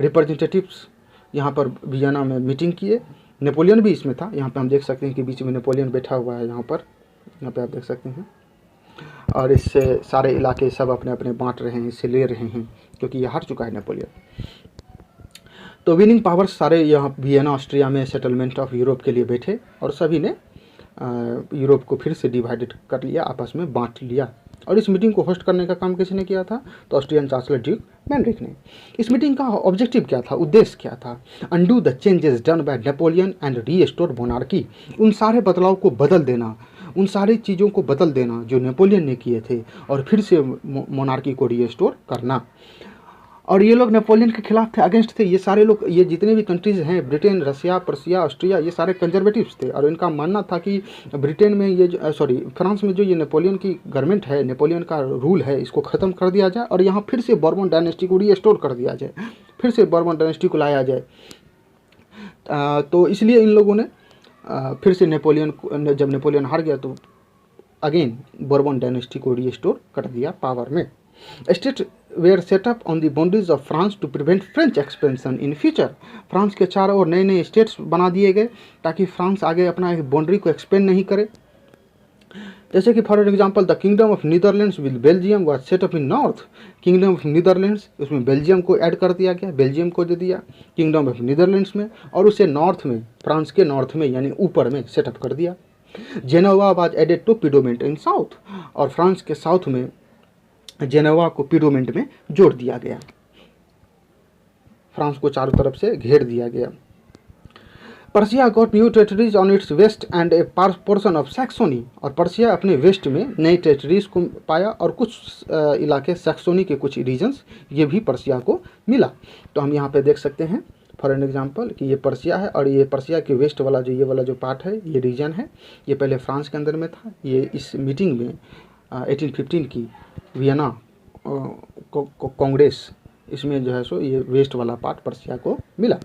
रिप्रेजेंटेटिव्स यहाँ पर वियना में मीटिंग किए। नेपोलियन भी इसमें था, यहाँ पे हम देख सकते हैं कि बीच में नेपोलियन बैठा हुआ है, यहाँ पे आप देख सकते हैं। और इससे सारे इलाके सब अपने अपने बांट रहे हैं, इससे ले रहे हैं, क्योंकि ये हार चुका है नेपोलियन। तो विनिंग पावर्स सारे यहाँ वियना, ऑस्ट्रिया में सेटलमेंट ऑफ यूरोप के लिए बैठे, और सभी ने यूरोप को फिर से डिवाइडेड कर लिया, आपस में बांट लिया। और इस मीटिंग को होस्ट करने का काम किसने किया था? तो ऑस्ट्रियन चांसलर ड्यूक मैनरिक ने। इस मीटिंग का ऑब्जेक्टिव क्या था, उद्देश्य क्या था? Undo the changes done by Napoleon and restore monarchy, उन सारे बदलाव को बदल देना, उन सारी चीज़ों को बदल देना जो नेपोलियन ने किए थे, और फिर से मोनार्की को रीस्टोर करना। और ये लोग नेपोलियन के खिलाफ थे, अगेंस्ट थे। ये सारे लोग, ये जितने भी कंट्रीज़ हैं, ब्रिटेन, रसिया, पर्सिया, ऑस्ट्रिया, ये सारे कंजर्वेटिव्स थे, और इनका मानना था कि ब्रिटेन में ये फ्रांस में जो ये नेपोलियन की गवर्नमेंट है, नेपोलियन का रूल है, इसको ख़त्म कर दिया जाए और यहाँ फिर से बॉर्बन डायनेस्टी को रीस्टोर कर दिया जाए, फिर से बॉर्बन डायनेस्टी को लाया जाए। तो इसलिए इन लोगों ने फिर से जब नेपोलियन हार गया तो अगेन बॉर्बन डायनेस्टी को रीस्टोर कर दिया पावर में। State were set up on the boundaries of France to prevent French expansion in future. France के चारों ओर नए नए स्टेट्स बना दिए गए ताकि फ्रांस आगे अपना बाउंड्री को एक्सपेंड नहीं करे। जैसे कि for example the kingdom of Netherlands with Belgium was setup in north. Kingdom of Netherlands, उसमें बेल्जियम को ऐड कर दिया गया, बेल्जियम को दे दिया किंगडम ऑफ नीदरलैंड्स में, और उसे नॉर्थ में, फ्रांस के नॉर्थ में यानी ऊपर में सेटअप कर दिया। Genoa was added to Piedmont in south, और फ्रांस के साउथ में जेनेवा को पिडोमेंट में जोड़ दिया गया, फ्रांस को चारों तरफ से घेर दिया गया। Persia got new territories on its west and a portion of Saxony, और पर्सिया अपने वेस्ट में नई टेरिटरीज को पाया, और कुछ इलाके सैक्सोनी के कुछ रीजन्स ये भी पर्सिया को मिला। तो हम यहाँ पे देख सकते हैं फॉर एन एग्जांपल कि ये पर्सिया है, और ये पर्सिया के वेस्ट वाला जो ये वाला जो पार्ट है, ये रीजन है, ये पहले फ्रांस के अंदर में था। ये इस मीटिंग में 1815 की वियना कांग्रेस, इसमें जो है सो ये वेस्ट वाला पार्ट पर्सिया को मिला,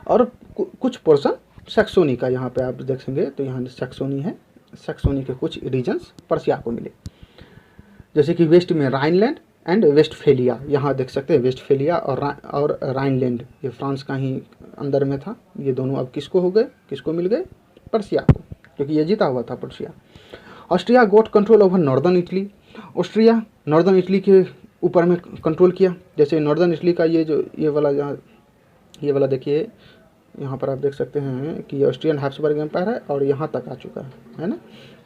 और कुछ पोर्शन सैक्सोनी का यहाँ पे आप देखेंगे तो यहाँ सैक्सोनी है, सैक्सोनी के कुछ रीजन्स पर्सिया को मिले। जैसे कि वेस्ट में राइनलैंड एंड वेस्टफेलिया, यहाँ देख सकते हैं वेस्टफेलिया और राइनलैंड, ये फ्रांस का ही अंदर में था। ये दोनों अब किसको हो गए, किसको मिल गए? पर्सिया को, क्योंकि ये जीता हुआ था Persia. Austria got control over northern Italy, Austria northern Italy के ऊपर में कंट्रोल किया। जैसे नॉर्दर्न इटली का ये वाला देखिए, यहाँ पर आप देख सकते हैं कि ये ऑस्ट्रियन हैब्सबर्ग एम्पायर है, और यहाँ तक आ चुका है ना।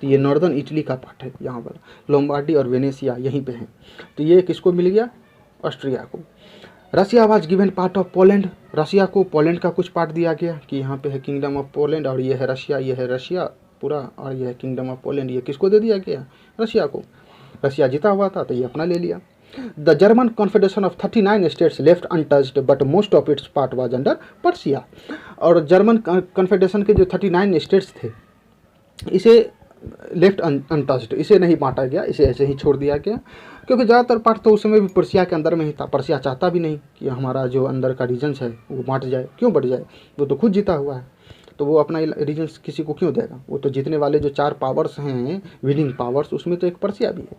तो ये नॉर्दर्न इटली का पार्ट है, यहाँ पर लोम्बार्डी और वेनेसिया यहीं पे हैं। तो ये किसको मिल गया? ऑस्ट्रिया को। Russia was given part of Poland, Russia को पोलैंड का कुछ पार्ट दिया गया कि यहाँ पे है किंगडम ऑफ पोलैंड और ये है रशिया पूरा, और ये है किंगडम ऑफ पोलैंड। ये किसको दे दिया गया? रशिया को। रशिया जीता हुआ था तो ये अपना ले लिया। The German confederation of 39 states left untouched but most of its part was under Persia. और जर्मन कॉन्फेडरेशन के जो 39 स्टेट्स थे इसे लेफ्ट अनटच्ड, इसे नहीं बांटा गया, इसे ऐसे ही छोड़ दिया गया, क्योंकि ज़्यादातर पार्ट तो उस समय भी पर्सिया के अंदर में ही था। पर्सिया चाहता भी नहीं कि हमारा जो अंदर का रीजन्स है वो बांट जाए, क्यों बढ़ जाए, वो तो खुद जीता हुआ है, तो वो अपना रीजन्स किसी को क्यों देगा? वो तो जीतने वाले जो 4 पावर्स हैं, विनिंग पावर्स, उसमें तो एक पर्सिया भी है।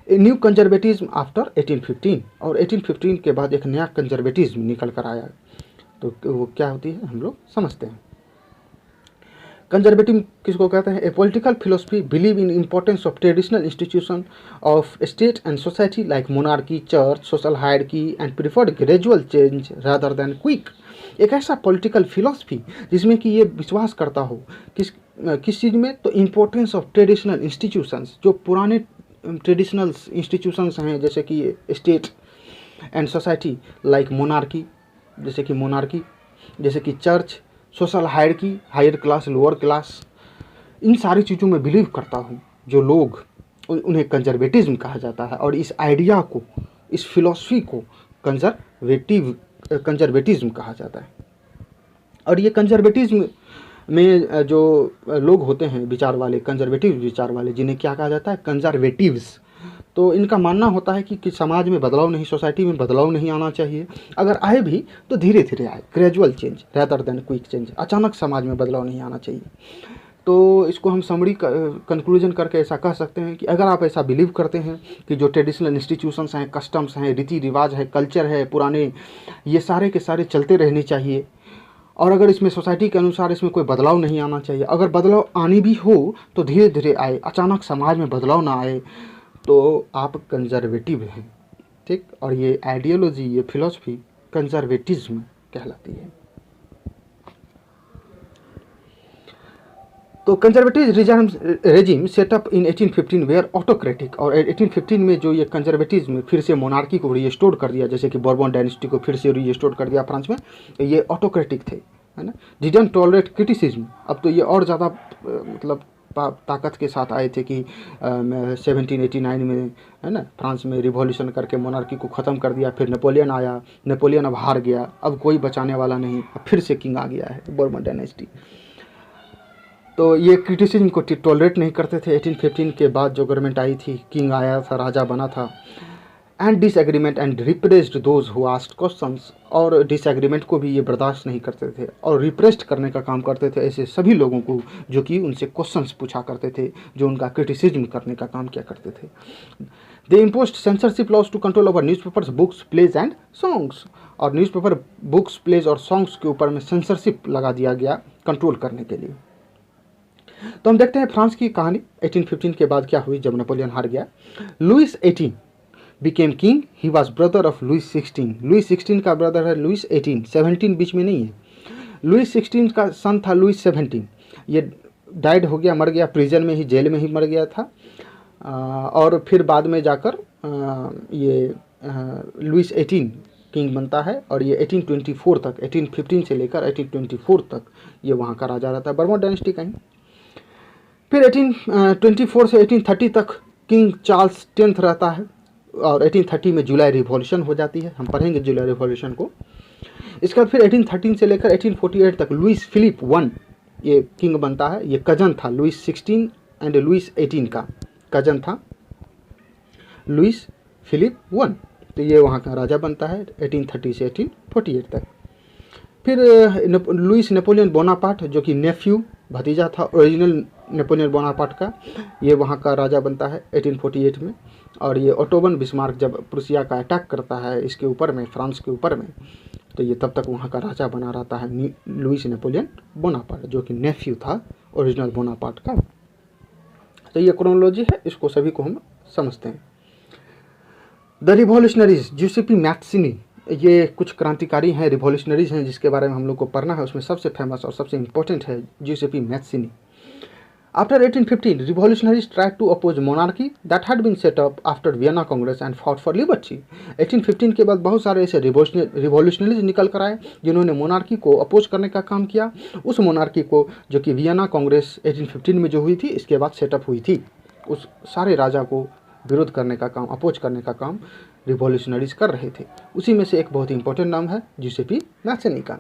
ए न्यू कंजर्वेटिज्म आफ्टर 1815, और 1815 के बाद एक नया कंजर्वेटिज्म निकल कर आया, तो वो क्या होती है हम लोग समझते हैं। कंजर्वेटिव किसको कहते हैं? A political philosophy believe in importance of traditional institution of state and society like monarchy, church, social hierarchy and preferred gradual change rather than quick. एक ऐसा पॉलिटिकल फिलोसफी जिसमें कि ये विश्वास करता हो किस चीज़ में? तो इम्पोर्टेंस ऑफ ट्रेडिशनल इंस्टीट्यूशंस, जो पुराने ट्रेडिशनल इंस्टीट्यूशंस हैं जैसे कि state and society like monarchy, जैसे कि church, social hierarchy, higher class, lower class, इन सारी चीज़ों में बिलीव करता हूँ जो लोग, उन्हें कंजर्वेटिज्म कहा जाता है। और इस आइडिया को, इस फिलॉसफी को कंजर्वेटिज्म कहा जाता है। और ये कंजर्वेटिज्म में जो लोग होते हैं विचार वाले, कंजर्वेटिव विचार वाले, जिन्हें क्या कहा जाता है? कंजर्वेटिव्स। तो इनका मानना होता है कि समाज में बदलाव नहीं, सोसाइटी में बदलाव नहीं आना चाहिए, अगर आए भी तो धीरे धीरे आए, gradual change rather than quick change, अचानक समाज में बदलाव नहीं आना चाहिए। तो इसको हम समरी कंक्लूजन करके ऐसा कह सकते हैं कि अगर आप ऐसा बिलीव करते हैं कि जो ट्रेडिशनल इंस्टीट्यूशंस हैं, कस्टम्स हैं, रीति रिवाज है, कल्चर है पुराने, ये सारे के सारे चलते रहने चाहिए, और अगर इसमें सोसाइटी के अनुसार इसमें कोई बदलाव नहीं आना चाहिए, अगर बदलाव आनी भी हो तो धीरे धीरे आए, अचानक समाज में बदलाव ना आए, तो आप कंजर्वेटिव हैं, ठीक। और ये आइडियोलॉजी, ये फिलॉसफी कंजर्वेटिज्म कहलाती है। तो conservative regime set up in 1815 were autocratic, और 1815 में जो ये कंजर्वेटिज्म फिर से मोनार्की को रिस्टोर कर दिया, जैसे कि बॉर्बन डायनेस्टी को फिर से रिस्टोर कर दिया फ्रांस में, ये ऑटोक्रेटिक थे, है ना। डिडंट टॉलरेट क्रिटिसिज्म, अब तो ये और ज़्यादा मतलब ताकत के साथ आए थे कि 1789 में, है ना, फ्रांस में रिवॉल्यूशन करके मोनार्की को ख़त्म कर दिया। फिर नेपोलियन आया, नेपोलियन अब हार गया, अब कोई बचाने वाला नहीं, अब फिर से किंग आ गया है, बॉर्बन डायनेस्टी। तो ये क्रिटिसिज्म को टॉलरेट नहीं करते थे। 1815 के बाद जो गवर्नमेंट आई थी, किंग आया था, राजा बना था, and disagreement and repressed those who asked questions, और डिसएग्रीमेंट को भी ये बर्दाश्त नहीं करते थे और रिप्रेस्ट करने का काम करते थे ऐसे सभी लोगों को जो कि उनसे क्वेश्चंस पूछा करते थे, जो उनका क्रिटिसिज्म करने का काम किया करते थे। They imposed censorship laws to control over newspapers, books, plays and songs, और न्यूज़पेपर, बुक्स, प्लेज और सॉन्ग्स के ऊपर में सेंसरशिप लगा दिया गया कंट्रोल करने के लिए। तो हम देखते हैं फ्रांस की कहानी 1815 के बाद क्या हुई जब नेपोलियन हार गया। Louis 18 became king, he was brother of Louis 16, Louis 16 का ब्रदर है Louis 18, 17 बीच में नहीं है। Louis 16 का सन था Louis 17, ये डाइड हो गया, मर गया प्रिजन में ही, जेल में ही मर गया था। और फिर बाद में जाकर ये लुइस 18 किंग बनता है, और ये 1824 तक, 1815 से लेकर 1824 तक ये वहाँ का राजा रहता है, बर्बन डायनेस्टी का ही। फिर 1824 से 1830 तक किंग चार्ल्स 10th रहता है, और 1830 में जुलाई रिवॉल्यूशन हो जाती है, हम पढ़ेंगे जुलाई रिवॉल्यूशन को। इसके बाद फिर 1813 से लेकर 1848 तक लुइस फिलिप 1 ये किंग बनता है। ये कजन था लुइस 16 एंड लुइस 18 का कजन था लुइस फिलिप 1, तो ये वहाँ का राजा बनता है 1830 से 1848 तक। फिर लुइस नेपोलियन बोनापार्ट, जो कि नेफ्यू, भतीजा था ओरिजिनल नेपोलियन बोनापार्ट का, ये वहाँ का राजा बनता है 1848 में। और ये ओटोवन बिस्मार्क जब प्रुसिया का अटैक करता है इसके ऊपर में, फ्रांस के ऊपर में, तो ये तब तक वहाँ का राजा बना रहता है लुइस नेपोलियन बोनापार्ट, जो कि नेफ्यू था ओरिजिनल बोनापार्ट का। तो ये क्रोनोलॉजी है, इसको सभी को हम समझते हैं। द रिवॉल्यूशनरीज, जूसेपी मैत्सिनी, ये कुछ क्रांतिकारी हैं, रिवॉल्यूशनरीज हैं जिसके बारे में हम लोग को पढ़ना है। उसमें सबसे फेमस और सबसे इम्पोर्टेंट है Giuseppe मैत्सिनी। After 1815, revolutionaries tried to oppose monarchy that had been set up after Vienna Congress and fought for liberty. 1815 के बाद बहुत सारे ऐसे रिवॉल्यूशनरीज निकल कर आए जिन्होंने मोनार्की को अपोज करने का काम किया। उस मोनार्की को जो कि वियना कांग्रेस 1815 में जो हुई थी, इसके बाद सेटअप हुई थी, उस सारे राजा को विरोध करने का काम, अपोज करने का काम रिवॉल्यूशनरीज कर रहे थे। उसी में से एक बहुत ही इंपॉर्टेंट नाम है जिसेपी मैथनी का।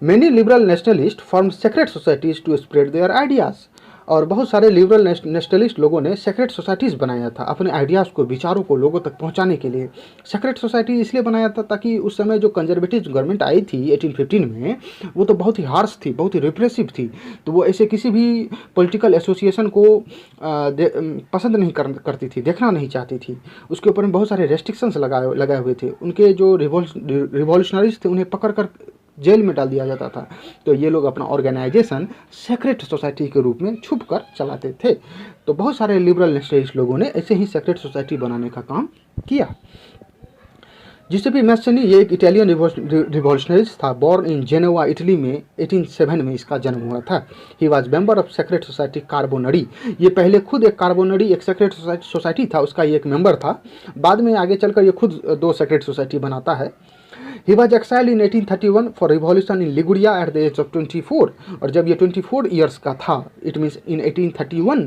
Many liberal nationalists formed secret societies to spread their ideas. और बहुत सारे लिबरल नेशनलिस्ट लोगों ने सेक्रेट सोसाइटीज़ बनाया था अपने आइडियाज़ को, विचारों को लोगों तक पहुंचाने के लिए। सेक्रेट सोसाइटी इसलिए बनाया था ताकि उस समय जो कंजर्वेटिव गवर्नमेंट आई थी 1815 में, वो तो बहुत ही हार्श थी, बहुत ही रिप्रेसिव थी। तो वो ऐसे किसी भी पॉलिटिकल एसोसिएशन को पसंद नहीं करती थी, देखना नहीं चाहती थी। उसके ऊपर में बहुत सारे रेस्ट्रिक्शंस लगाए हुए थे। उनके जो रिवॉल्यूशनरीज थे उन्हें पकड़ कर जेल में डाल दिया जाता था। तो ये लोग अपना ऑर्गेनाइजेशन सेक्रेट सोसाइटी के रूप में छुप कर चलाते थे। तो बहुत सारे लिबरल नेशनलिस्ट लोगों ने ऐसे ही सेक्रेट सोसाइटी बनाने का काम किया। जिसेपी मैथनी ये एक इटालियन रिवॉल्यूशनरिस्ट था। बॉर्न इन जेनेवा इटली में 1807 में इसका जन्म हुआ था। He was member of secret society Carbonari. ये पहले खुद एक कार्बोनरी, एक सेक्रेट सोसाइटी था, उसका ये एक मेंबर था। बाद में आगे चलकर ये खुद 2 सेक्रेट सोसाइटी बनाता है। He was exiled in 1831 for revolution in Liguria at the age of 24। और जब ये 24 ईयर्स का था, इट मीन्स इन 1831,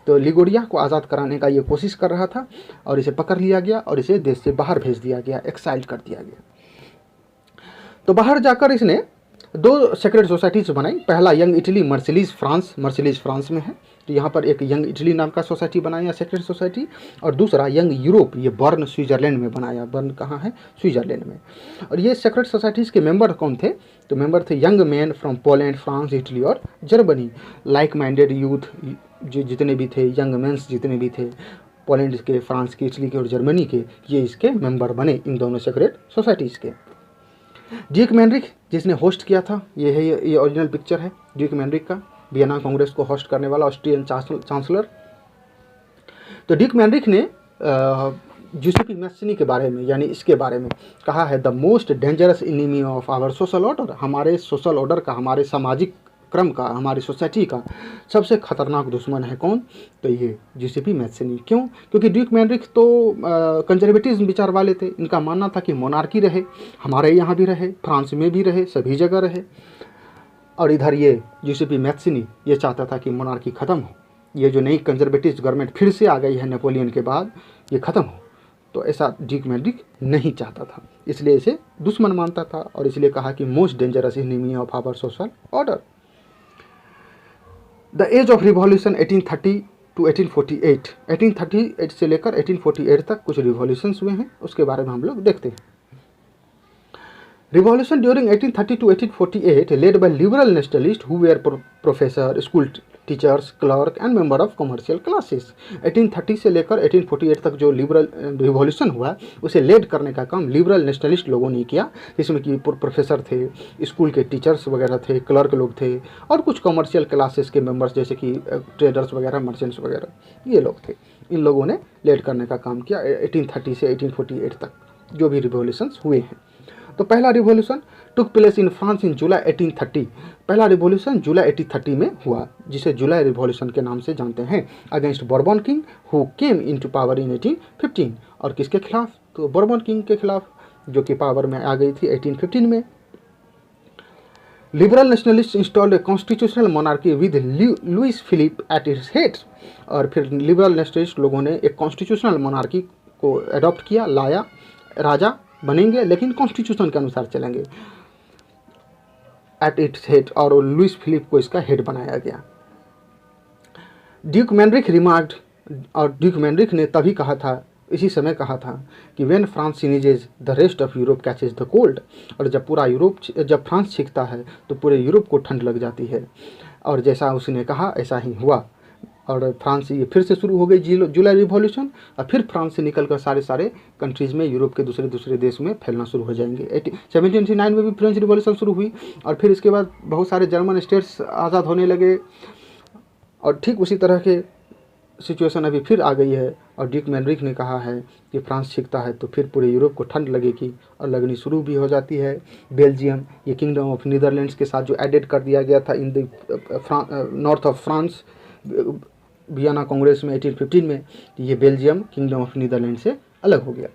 तो लिगुरिया को आज़ाद कराने का ये कोशिश कर रहा था और इसे पकड़ लिया गया और इसे देश से बाहर भेज दिया गया, एक्साइल कर दिया गया। तो बाहर जाकर इसने 2 सेक्रेट सोसाइटीज बनाई। पहला यंग इटली मर्सिलीज फ्रांस में है, तो यहाँ पर एक यंग इटली नाम का सोसाइटी बनाया सेक्रेट सोसाइटी। और दूसरा यंग यूरोप, ये बर्न स्विट्जरलैंड में बनाया। बर्न कहाँ है? स्विट्जरलैंड में। और ये सेक्रेट सोसाइटीज़ के मेंबर कौन थे? तो मेंबर थे young man from Poland, France, Italy और जर्मनी। लाइक माइंडेड यूथ जो जितने भी थे, यंग मैंस जितने भी थे, पोलैंड के, फ्रांस के, इटली के और जर्मनी के, ये इसके मेंबर बने, इन दोनों सेक्रेट सोसाइटीज़ के। ड्यूक मैनरिक जिसने होस्ट किया था, ये है, ये ओरिजिनल पिक्चर है ड्यूक मैनरिक का, वियना कांग्रेस को होस्ट करने वाला ऑस्ट्रियन चांसलर। तो ड्यूक मैनरिक ने जिसेपी मैथनी के बारे में, यानी इसके बारे में कहा है, the most dangerous enemy of our social order. हमारे सोशल ऑर्डर का, हमारे सामाजिक क्रम का, हमारी सोसाइटी का सबसे खतरनाक दुश्मन है कौन? तो ये जिसेपी मैथनी। क्यों? क्योंकि ड्यूक मैनरिक तो कंजर्वेटिव विचार वाले थे। इनका मानना था कि मोनार्की रहे, हमारे यहाँ भी रहे, फ्रांस में भी रहे, सभी जगह रहे। और इधर ये जिसेपी मैथनी ये चाहता था कि मोनार्की ख़त्म हो, ये जो नई कंजर्वेटिव गवर्नमेंट फिर से आ गई है नेपोलियन के बाद, ये ख़त्म हो। तो ऐसा ड्यूक मैनरिक नहीं चाहता था, इसलिए इसे दुश्मन मानता था और इसलिए कहा कि most dangerous enemy of our social order. The age of revolution 1830 to 1848, 1838 से लेकर 1848 तक कुछ रिवॉल्यूशंस हुए हैं, उसके बारे में हम लोग देखते हैं। Revolution during 1830 to 1848 led by liberal nationalists who were professor, school teachers, clerk and member of commercial classes। 1830 से लेकर 1848 तक जो लिबरल रिवॉल्यूशन हुआ उसे लेड करने का काम लिबरल नेशनलिस्ट लोगों ने किया, जिसमें कि प्रोफेसर थे, स्कूल के टीचर्स वगैरह थे, क्लर्क लोग थे और कुछ कमर्शियल क्लासेस के मेंबर्स जैसे कि ट्रेडर्स वगैरह, मर्चेंट्स वगैरह, ये लोग थे। इन लोगों ने लेड करने का काम किया 1830 से 1848 तक जो भी रिवॉल्यूशंस हुए हैं। तो पहला revolution took place in France in July 1830। पहला रिवॉल्यूशन जुलाई 1830 में हुआ, जिसे जुलाई रिवॉल्यूशन के नाम से जानते हैं, against Bourbon king who came into power in 1815। और किसके खिलाफ? तो बॉर्बन किंग के खिलाफ, जो कि पावर में आ गई थी 1815 में। Liberal nationalist installed a constitutional monarchy with Louis Philippe at its head. और फिर लिबरल नेशनलिस्ट लोगों ने एक कॉन्स्टिट्यूशनल मोनार्की को अडॉप्ट किया, लाया। राजा बनेंगे लेकिन कॉन्स्टिट्यूशन के अनुसार चलेंगे, एट इट्स हेड, और लुइस फिलिप को इसका हेड बनाया गया। ड्यूक मैनरिक रिमार्क्ड, और ड्यूक मैनरिक ने तभी कहा था, इसी समय कहा था कि when France sneezes the rest of Europe catches the cold. और जब फ्रांस छींकता है तो पूरे यूरोप को ठंड लग जाती है। और जैसा उसने कहा ऐसा ही हुआ। और फ्रांस ये फिर से शुरू हो गई जुलाई रिवॉल्यूशन, और फिर फ्रांस से निकलकर सारे कंट्रीज़ में, यूरोप के दूसरे देश में फैलना शुरू हो जाएंगे। 1789 में भी फ्रेंच रिवॉल्यूशन शुरू हुई और फिर इसके बाद बहुत सारे जर्मन स्टेट्स आज़ाद होने लगे। और ठीक उसी तरह के सिचुएशन अभी फिर आ गई है और डिक मैनरिक ने कहा है कि फ्रांस जीतता है तो फिर पूरे यूरोप को ठंड लगेगी और लगनी शुरू भी हो जाती है। बेल्जियम ये किंगडम ऑफ नीदरलैंड्स के साथ जो एडेड कर दिया गया था in the north of France Vienna Congress में 1815 में, ये बेल्जियम किंगडम ऑफ नीदरलैंड से अलग हो गया।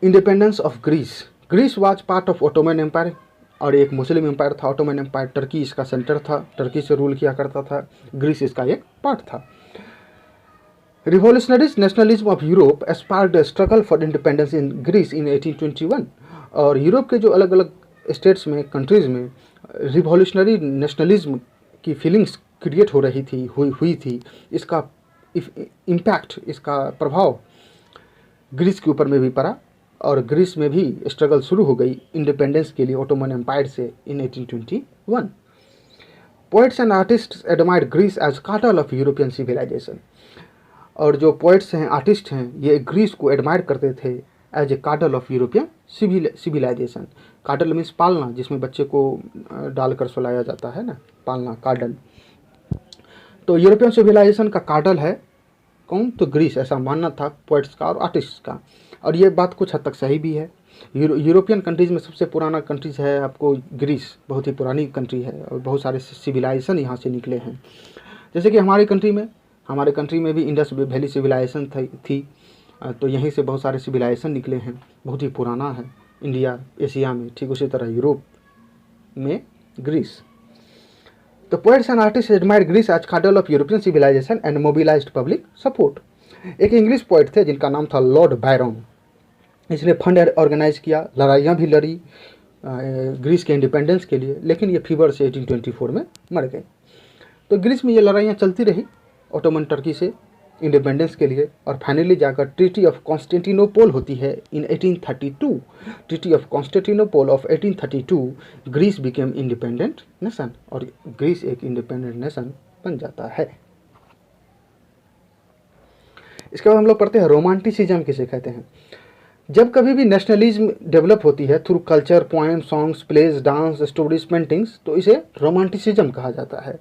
Independence of Greece. Greece was part of Ottoman empire और एक मुस्लिम एम्पायर था। ओटोमन एम्पायर टर्की इसका सेंटर था, टर्की से रूल किया करता था। ग्रीस इसका एक पार्ट था। Revolutionaries nationalism of Europe aspired the struggle for independence in Greece in 1821। और यूरोप के जो अलग अलग स्टेट्स में, कंट्रीज़ में रिवॉल्यूशनरी नेशनलिज्म की फीलिंग्स क्रिएट हो रही थी, हुई थी। इसका इम्पैक्ट, इसका प्रभाव ग्रीस के ऊपर में भी पड़ा और ग्रीस में भी स्ट्रगल शुरू हो गई इंडिपेंडेंस के लिए ओटोमन एम्पायर से in 1821। Poets and artists admired Greece as capital of European civilisation. और जो पोइट्स हैं, आर्टिस्ट हैं, ये ग्रीस को एडमायर करते थे as a capital of European civilisation. Capital means पालना, जिसमें बच्चे को डालकर सुलाया जाता है ना, पालना, कार्डल। तो यूरोपियन सिविलाइजेशन का कैपिटल है कौन? तो ग्रीस, ऐसा मानना था पोइट्स का और आर्टिस्ट का। और ये बात कुछ हद तक सही भी है। यूरोपियन कंट्रीज़ में सबसे पुराना कंट्रीज है आपको ग्रीस, बहुत ही पुरानी कंट्री है और बहुत सारे सिविलाइजेशन यहाँ से निकले हैं। जैसे कि हमारे कंट्री में भी इंडस वैली सिविलाइजेशन थी, तो यहीं से बहुत सारे सिविलाइजेशन निकले हैं, बहुत ही पुराना है इंडिया, एशिया में। ठीक उसी तरह यूरोप में Greece. The poets and artists admired Greece as cradle of European civilization and mobilized public support. एक इंग्लिश पोइट थे जिनका नाम था लॉर्ड बायरन। इसने फंड ऑर्गेनाइज किया, लड़ाइयाँ भी लड़ी ग्रीस के इंडिपेंडेंस के लिए, लेकिन ये फीवर से 1824 में मर गए। तो ग्रीस में ये लड़ाइयाँ चलती रही ओटोमन टर्की से इंडिपेंडेंस के लिए, और फाइनली जाकर ट्रीटी ऑफ कॉन्स्टेंटिनोपल होती है in 1832। Treaty of Constantinople of 1832 Greece became independent nation, और ग्रीस एक इंडिपेंडेंट नेशन बन जाता है। इसके बाद हम लोग पढ़ते हैं रोमांटिसिज्म किसे कहते हैं। जब कभी भी नेशनलिज्म डेवलप होती है through culture, poem, songs, plays, dance, stories, paintings, तो इसे रोमांटिसिज्म कहा जाता है।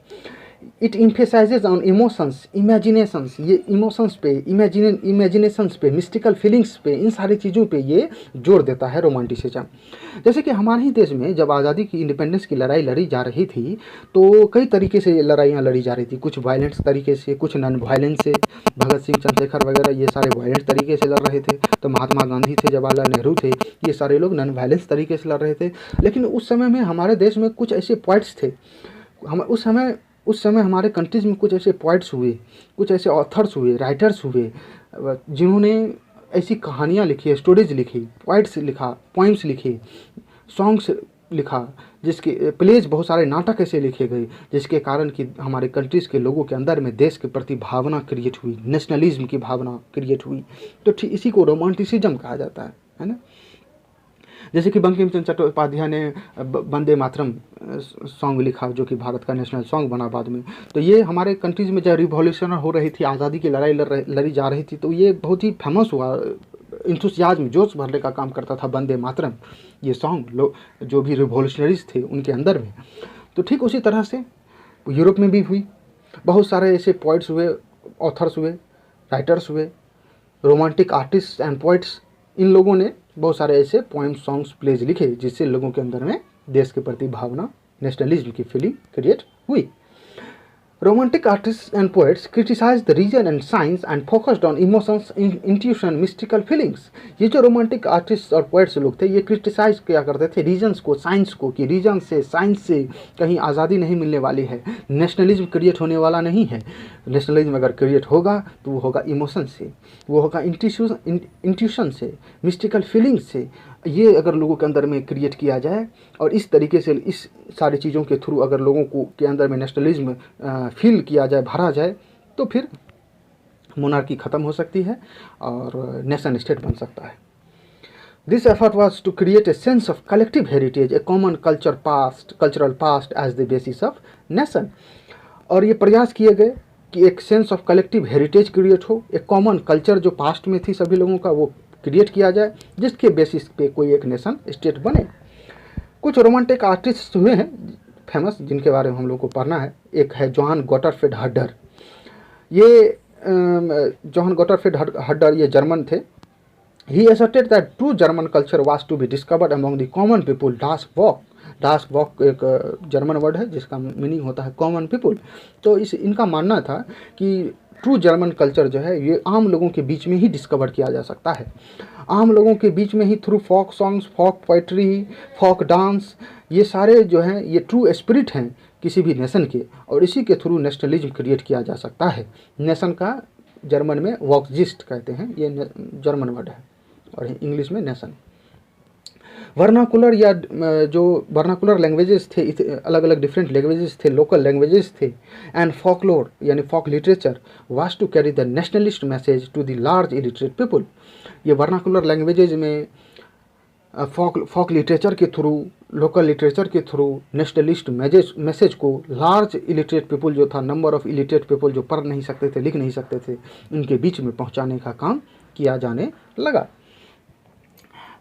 It emphasises on emotions, imaginations, ये इमोशंस पे, इमेजिनेशंस पे, मिस्टिकल फीलिंग्स पे, इन सारी चीज़ों पे ये जोर देता है रोमांटिसिज्म। जैसे कि हमारे ही देश में जब आज़ादी की, इंडिपेंडेंस की लड़ाई लड़ी जा रही थी, तो कई तरीके से लड़ाइयाँ लड़ी जा रही थी। कुछ वायलेंस तरीके से, कुछ नॉन वायलेंस से। भगत सिंह, चंद्रशेखर वगैरह ये सारे वायलेंस तरीके से लड़ रहे थे, तो महात्मा गांधी थे, जवाहरलाल नेहरू थे, ये सारे लोग नॉन वायलेंस तरीके से लड़ रहे थे। लेकिन उस समय में हमारे देश में कुछ ऐसे पोइट्स थे, उस समय हमारे कंट्रीज़ में कुछ ऐसे पोइट्स हुए, कुछ ऐसे ऑथर्स हुए, राइटर्स हुए, जिन्होंने ऐसी कहानियाँ लिखी, स्टोरीज लिखी, पोइट्स लिखा, पोइम्स लिखे, सॉन्ग्स लिखा, जिसके प्लेज, बहुत सारे नाटक ऐसे लिखे गए, जिसके कारण कि हमारे कंट्रीज़ के लोगों के अंदर में देश के प्रति भावना क्रिएट हुई, नेशनलिज्म की भावना क्रिएट हुई। तो ठीक इसी को रोमांटिसिज्म कहा जाता है ना। जैसे कि बंकिम चंद्र चट्टोपाध्याय ने वंदे मातरम सॉन्ग लिखा, जो कि भारत का नेशनल सॉन्ग बना बाद में। तो ये हमारे कंट्रीज़ में जब रिवॉल्यूशन हो रही थी, आज़ादी की लड़ाई लड़ी जा रही थी, तो ये बहुत ही फेमस हुआ, इंथुसियाज्म, जोश भरने का काम करता था वंदे मातरम ये सॉन्ग, जो भी रिवॉल्यूशनरीज थे उनके अंदर में। तो ठीक उसी तरह से यूरोप में भी हुई। बहुत सारे ऐसे पोइट्स हुए, ऑथर्स हुए, राइटर्स हुए, रोमांटिक आर्टिस्ट एंड पोइट्स। इन लोगों ने बहुत सारे ऐसे पोएम, सॉन्ग्स, प्लेज लिखे, जिससे लोगों के अंदर में देश के प्रति भावना, नेशनलिज्म की फीलिंग क्रिएट हुई। Romantic artists and poets criticized the region and science and focused on emotions, intuition, mystical feelings. ये जो रोमांटिक आर्टिस्ट और पोइट्स लोग थे, ये क्रिटिसाइज किया करते थे रीजन्स को, साइंस को, कि रीजन से, साइंस से कहीं आज़ादी नहीं मिलने वाली है, नेशनलिज्म क्रिएट होने वाला नहीं है। नेशनलिज्म अगर क्रिएट होगा तो वो होगा इमोशन से, वो होगा इंट्यूशन से, मिस्टिकल फीलिंग्स से। ये अगर लोगों के अंदर में क्रिएट किया जाए और इस तरीके से, इस सारी चीज़ों के थ्रू अगर लोगों को के अंदर में नेशनलिज्म फील किया जाए, भरा जाए, तो फिर मोनार्की ख़त्म हो सकती है और नेशन स्टेट बन सकता है। This effort was to create a sense of collective heritage, a common cultural past as the basis of nation. और ये प्रयास किए गए कि एक sense of collective heritage create हो, एक कॉमन कल्चर जो पास्ट में थी सभी लोगों का, वो क्रिएट किया जाए, जिसके बेसिस पे कोई एक नेशन स्टेट बने। कुछ रोमांटिक आर्टिस्ट हुए हैं फेमस, जिनके बारे में हम लोग को पढ़ना है। एक है जोहान गॉटरफ्रेड हर्डर। ये जॉन गॉटरफिल्ड हडर ये जर्मन थे। He asserted that true German culture was to be discovered among the common people. Das Volk एक जर्मन वर्ड है जिसका मीनिंग होता है कॉमन पीपुल। तो इनका मानना था कि ट्रू जर्मन कल्चर जो है ये आम लोगों के बीच में ही डिस्कवर किया जा सकता है, आम लोगों के बीच में ही, थ्रू फोक सॉन्ग्स, फोक पोइट्री, फोक डांस, ये सारे जो हैं ये ट्रू स्पिरिट हैं किसी भी नेशन के, और इसी के थ्रू नेशनलिज्म क्रिएट किया जा सकता है। नेशन का जर्मन में वॉक्जिस्ट कहते हैं, ये जर्मन वर्ड है, और इंग्लिश में नेशन। वर्नाकुलर या जो वर्नाकुलर लैंग्वेजेस थे, अलग अलग डिफरेंट लैंग्वेजेस थे, लोकल लैंग्वेजेस थे, एंड फॉकलोर यानी folk literature was to carry the nationalist message to the large illiterate people. ये वर्नाकुलर लैंग्वेजेज में फॉक लिटरेचर के थ्रू, लोकल लिटरेचर के थ्रू नेशनलिस्ट मैसेज को लार्ज इलिटरेट पीपल जो था, नंबर ऑफ इलिटरेट पीपल जो पढ़ नहीं सकते थे, लिख नहीं सकते थे, उनके बीच में पहुंचाने का काम किया जाने लगा।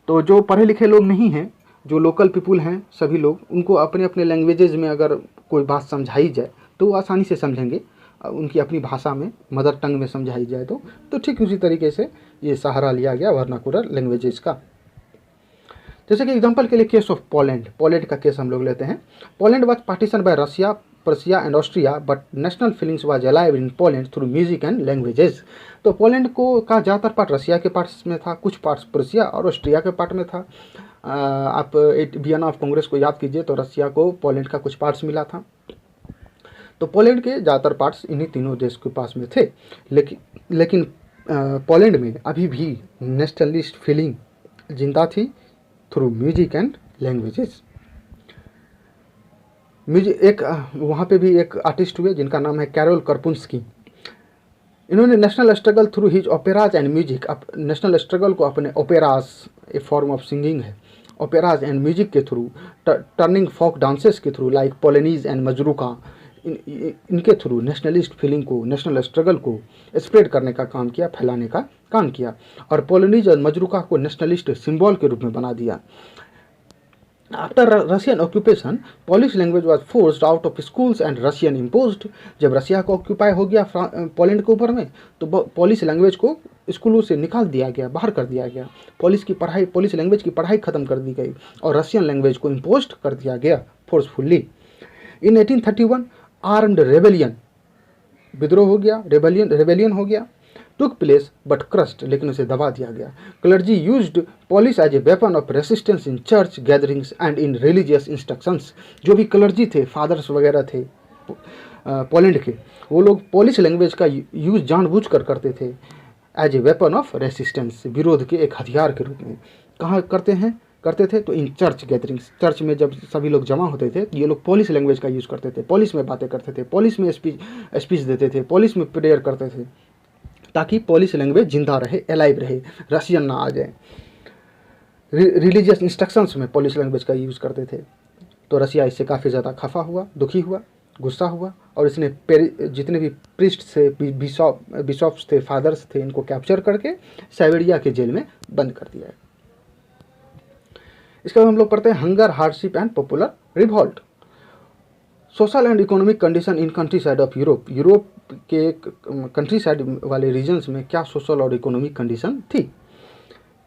तो जो पढ़े लिखे लोग नहीं हैं, जो लोकल पीपुल हैं, सभी लोग, उनको अपने अपने लैंग्वेजेज में अगर कोई बात समझाई जाए तो वो आसानी से समझेंगे, उनकी अपनी भाषा में, मदर टंग में समझाई जाए तो ठीक उसी तरीके से ये सहारा लिया गया वर्नाकुलर लैंग्वेजेस का। जैसे कि एग्जांपल के लिए केस ऑफ पोलैंड का केस हम लोग लेते हैं। Poland was partition bye Russia, Persia and Austria, but national feelings was alive in Poland through music and languages. तो पोलैंड को का ज़्यादातर पार्ट रशिया के पार्ट्स में था, कुछ पार्ट्स पर्सिया और ऑस्ट्रिया के पार्ट में था। आप वियना ऑफ कांग्रेस को याद कीजिए तो रशिया को पोलैंड का कुछ पार्ट्स मिला था। तो पोलैंड के ज़्यादातर पार्ट्स इन्हीं तीनों देश के पास में थे, लेकिन पोलैंड में अभी भी नेशनलिस्ट फीलिंग जिंदा थी थ्रू म्यूजिक एंड लैंग्वेजेस। एक वहाँ पे भी एक आर्टिस्ट हुए जिनका नाम है कैरोल कर्पुन्स्की। इन्होंने national struggle through his operas and music, national struggle को अपने operas, a form of singing है, ओपेराज एंड म्यूजिक के थ्रू, टर्निंग फोक डांसेस के through like polonaise and mazurka, इनके थ्रू नेशनलिस्ट फीलिंग को, नेशनल स्ट्रगल को स्प्रेड करने का काम किया, फैलाने का काम किया, और पोलेनीज और मजरूका को नेशनलिस्ट सिंबल के रूप में बना दिया। After Russian occupation Polish language was forced out of schools and Russian imposed. जब रशिया को ऑक्यूपाई हो गया पोलैंड के ऊपर में, तो पोलिश लैंग्वेज को स्कूलों से निकाल दिया गया, बाहर कर दिया गया, पोलिश लैंग्वेज की पढ़ाई खत्म कर दी गई और रशियन लैंग्वेज को इम्पोज कर दिया गया फोर्सफुल्ली। इन 1831 आर्म्ड रेबेलियन, विद्रोह हो गया, रेबेलियन हो गया, टुक प्लेस बट क्रस्ट, लेकिन उसे दबा दिया गया। Clergy used Polish as a weapon of resistance in church gatherings and in religious instructions. जो भी क्लर्जी थे, फादर्स वगैरह थे पोलैंड के, वो लोग पोलिश लैंग्वेज का यूज जानबूझकर करते थे as a weapon of resistance, विरोध के एक हथियार के रूप में। कहाँ करते थे तो इन चर्च गैदरिंग्स, चर्च में जब सभी लोग जमा होते थे, ये लोग पोलिश लैंग्वेज का यूज़ करते थे, पोलिश में बातें करते थे, पोलिश में स्पीच देते थे, पोलिश में प्रेयर करते थे, ताकि पोलिश लैंग्वेज जिंदा रहे, अलाइव रहे, रशियन ना आ जाए। रिलीजियस इंस्ट्रक्शंस में पोलिश लैंग्वेज का यूज़ करते थे। तो रशिया इससे काफ़ी ज़्यादा खफा हुआ, दुखी हुआ, गुस्सा हुआ, और इसने जितने भी प्रिस्ट थे, बिशॉप्स थे, फादर्स थे, इनको कैप्चर करके साइबेरिया के जेल में बंद कर दिया है। इसके बाद हम लोग पढ़ते हैं hunger, hardship and popular revolt. Social and economic condition in countryside of Europe. Europe के कंट्री साइड वाले रीजन्स में क्या सोशल और इकोनॉमिक कंडीशन थी।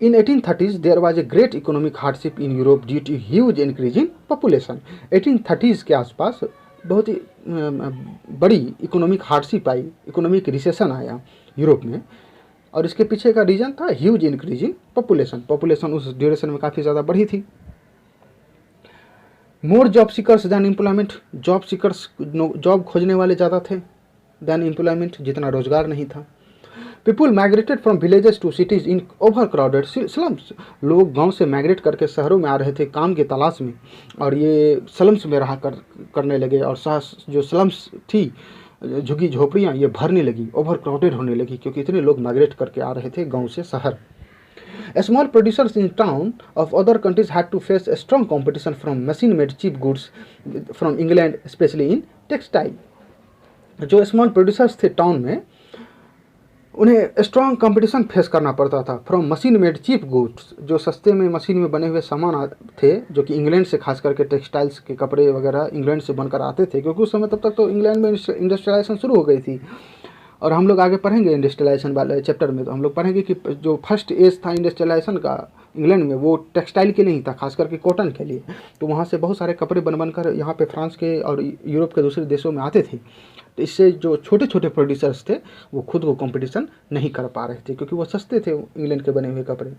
In 1830s there was a great economic hardship in Europe due to huge increase in population. 1830s के आसपास बहुत ही बड़ी इकोनॉमिक हार्डशिप आई, इकोनॉमिक रिसेशन आया यूरोप में, और इसके पीछे का रीजन था ह्यूज इंक्रीज इन पॉपुलेशन उस ड्यूरेशन में काफ़ी ज़्यादा बढ़ी थी। More job seekers than employment, job खोजने वाले ज़्यादा थे दैन एम्प्लॉयमेंट, जितना रोजगार नहीं था। People migrated from villages to cities in overcrowded slums, लोग गांव से माइग्रेट करके शहरों में आ रहे थे काम के तलाश में, और ये स्लम्स में रहा करने लगे, और जो स्लम्स थी, झुग्गी झोपड़ियाँ, ये भरने लगी, ओवर क्राउडेड होने लगी, क्योंकि इतने लोग माइग्रेट करके आ रहे थे गाँव से शहर। Small producers in town of other countries had to face a strong competition from machine-made cheap goods from England, especially in textile. जो स्मॉल प्रोड्यूसर्स थे टाउन में, उन्हें स्ट्रॉन्ग कंपटीशन फेस करना पड़ता था from machine made cheap goods, जो सस्ते में मशीन में बने हुए सामान थे, जो कि इंग्लैंड से, खास करके टेक्सटाइल्स के कपड़े वगैरह इंग्लैंड से बनकर आते थे, क्योंकि उस समय तब तक तो इंग्लैंड में इंडस्ट्रियलाइजेशन शुरू हो गई थी, और हम लोग आगे पढ़ेंगे इंडस्ट्रियलाइजेशन वाले चैप्टर में, तो हम लोग पढ़ेंगे कि जो फर्स्ट एज था इंडस्ट्रियलाइजेशन का इंग्लैंड में, वो टेक्सटाइल के लिए ही था, खास करके कॉटन के लिए। तो वहाँ से बहुत सारे कपड़े बन कर यहाँ पे फ्रांस के और यूरोप के दूसरे देशों में आते थे। तो इससे जो छोटे छोटे प्रोड्यूसर्स थे वो खुद को कंपटीशन नहीं कर पा रहे थे, क्योंकि वो सस्ते थे इंग्लैंड के बने हुए कपड़े।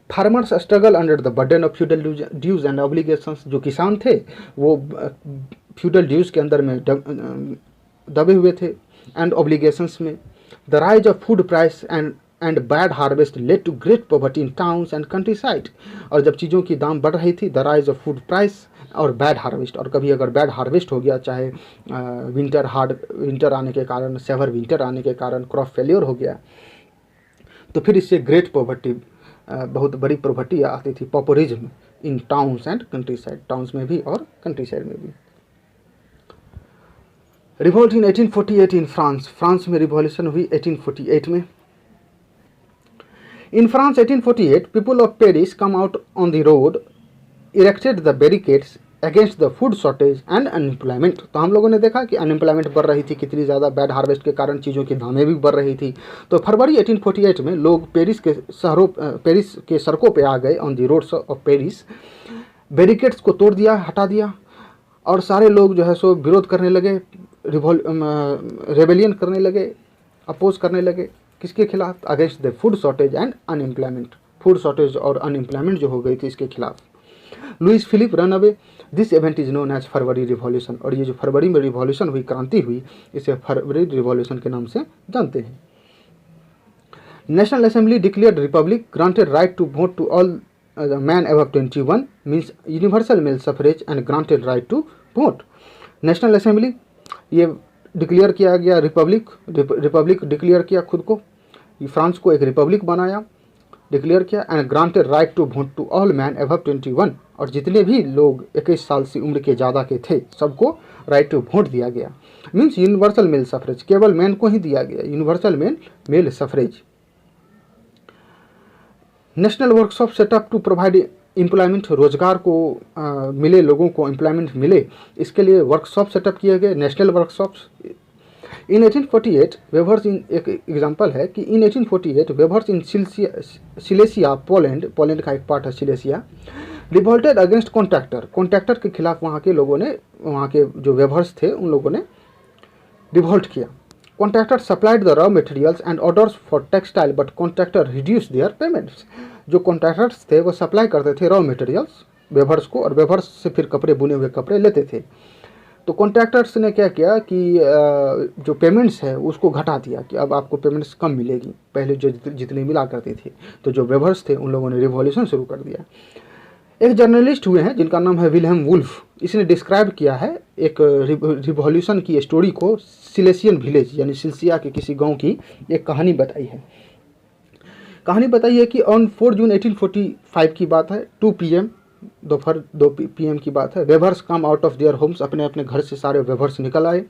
Farmers struggle under the burden of feudal dues and obligations. जो किसान थे वो फ्यूडल ड्यूज के अंदर में दबे हुए थे एंड ऑब्लिगेशंस में। The rise of food price and bad harvest led to great poverty in towns and countryside. और जब चीज़ों की दाम बढ़ रही थी, the rise of food price और बैड हार्वेस्ट, और कभी अगर बैड हार्वेस्ट हो गया, चाहे विंटर आने के कारण, सेवर विंटर आने के कारण क्रॉप फेलियर हो गया, तो फिर इससे ग्रेट पॉवर्टी, बहुत बड़ी पॉवर्टी आती थी, populism in towns and country side, towns में भी और कंट्री साइड में भी। Revolt in 1848 in France. France में रिवॉल्यूशन हुई 1848 में। In France 1848 people of Paris come out on the road, erected the barricades against the food shortage and unemployment. तो हम लोगों ने देखा कि अनएम्प्लॉयमेंट बढ़ रही थी, कितनी ज़्यादा, बैड हार्वेस्ट के कारण चीज़ों की दामें भी बढ़ रही थी। तो फरवरी 1848 में लोग पेरिस के सड़कों पे आ गए, on the roads of Paris. Barricades को तोड़ दिया, हटा दिया, और सारे लोग जो है सो विरोध करने लगे, रेबेलियन करने लगे, अपोज करने लगे। किसके खिलाफ? Against the food shortage and unemployment. Food shortage और अनएम्प्लॉयमेंट जो हो गई थी, इसके खिलाफ। Louis Philippe run away. This event is known as February revolution. और ये जो फरवरी में रिवॉल्यूशन हुई, क्रांति हुई, इसे फरवरी रिवॉल्यूशन के नाम से जानते हैं। National assembly declared republic, granted right to vote to all man above 21, means universal male suffrage and granted right to vote. National assembly ये डिक्लेयर किया गया, रिपब्लिक डिक्लेयर किया खुद को, फ्रांस को एक रिपब्लिक बनाया, डिक्लेयर किया, and granted right to vote to all man above 21। और जितने भी लोग 21 साल से उम्र के ज़्यादा के थे, सबको राइट टू वोट दिया गया। मीन्स यूनिवर्सल मेल सफरेज, केवल मैन को ही दिया गया, universal male suffrage. National workshop set up to provide employment, रोजगार को मिले, लोगों को एम्प्लॉयमेंट मिले, इसके लिए वर्कशॉप सेटअप किए गए, नेशनल वर्कशॉप्स। इन 1848 वेवर्स इन, एक एग्जांपल है कि इन 1848 वेवर्स इन सिलेसिया, पोलैंड का एक पार्ट है सिलेसिया, रिवोल्टेड अगेंस्ट कॉन्ट्रैक्टर के खिलाफ वहाँ के लोगों ने, वहाँ के जो वेवर्स थे उन लोगों ने रिवोल्ट किया। Contractor supplied the raw materials and orders for textile, but contractor reduce there payments. जो कॉन्ट्रैक्टर्स थे वो सप्लाई करते थे रॉ मटेरियल्स वेवर्स को, और वेवर्स से फिर कपड़े, बुने हुए कपड़े लेते थे। तो कॉन्ट्रैक्टर्स ने क्या किया कि जो पेमेंट्स है उसको घटा दिया, कि अब आपको पेमेंट्स कम मिलेगी, पहले जो जितनी मिला करती थी। तो जो वेवर्स थे उन लोगों ने रिवॉल्यूशन शुरू कर दिया। एक जर्नलिस्ट हुए हैं जिनका नाम है विल्हेम वुल्फ, इसने डिस्क्राइब किया है एक रिवॉल्यूशन की स्टोरी को, सिलेसियन विलेज यानी सिलसिया के किसी गांव की एक कहानी बताई है। कहानी बताई है कि ऑन 4 जून 1845 की बात है, 2 PM, दोपहर 2 PM की बात है। Weavers come out of their homes, अपने अपने घर से सारे वेवर्स निकल आए,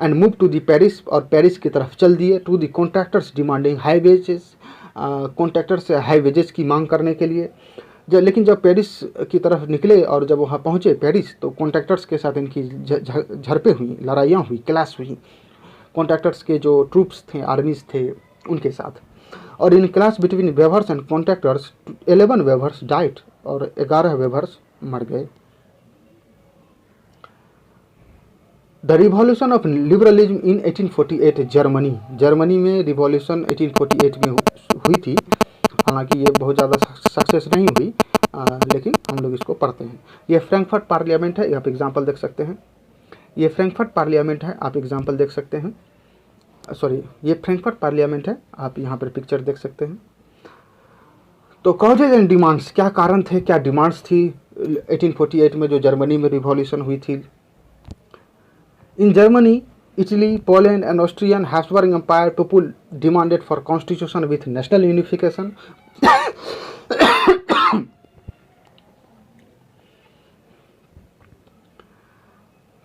and move to the Paris, और पेरिस की तरफ चल दिए, to the contractors demanding high wages, contractor से हाई वेजेस की मांग करने के लिए। लेकिन जब पेरिस की तरफ निकले और जब वहाँ पहुँचे पेरिस, तो कॉन्ट्रैक्टर्स के साथ इनकी झड़पें हुई, लड़ाइयाँ हुई, क्लैश हुई, कॉन्ट्रैक्टर्स के जो ट्रूप्स थे, आर्मीज थे, उनके साथ। और in clash between weavers and contractors 11 weavers died, और 11 वेवर्स मर गए। The revolution of liberalism in 1848 Germany में रिवॉल्यूशन 1848 में हुई थी। हालांकि ये बहुत ज़्यादा सक्सेस नहीं हुई, लेकिन हम लोग इसको पढ़ते हैं। ये फ्रैंकफर्ट पार्लियामेंट है, आप एग्जाम्पल देख सकते हैं। ये फ्रैंकफर्ट पार्लियामेंट है, आप एग्जाम्पल देख सकते हैं। सॉरी, ये फ्रैंकफर्ट पार्लियामेंट है, आप यहाँ पर पिक्चर देख सकते हैं। तो कॉजेज एंड डिमांड्स, क्या कारण थे, क्या डिमांड्स थी 1848 में जो जर्मनी में रिवॉल्यूशन हुई थी। In Germany, Italy, Poland and Austrian Habsburg Empire people demanded for constitution with national unification.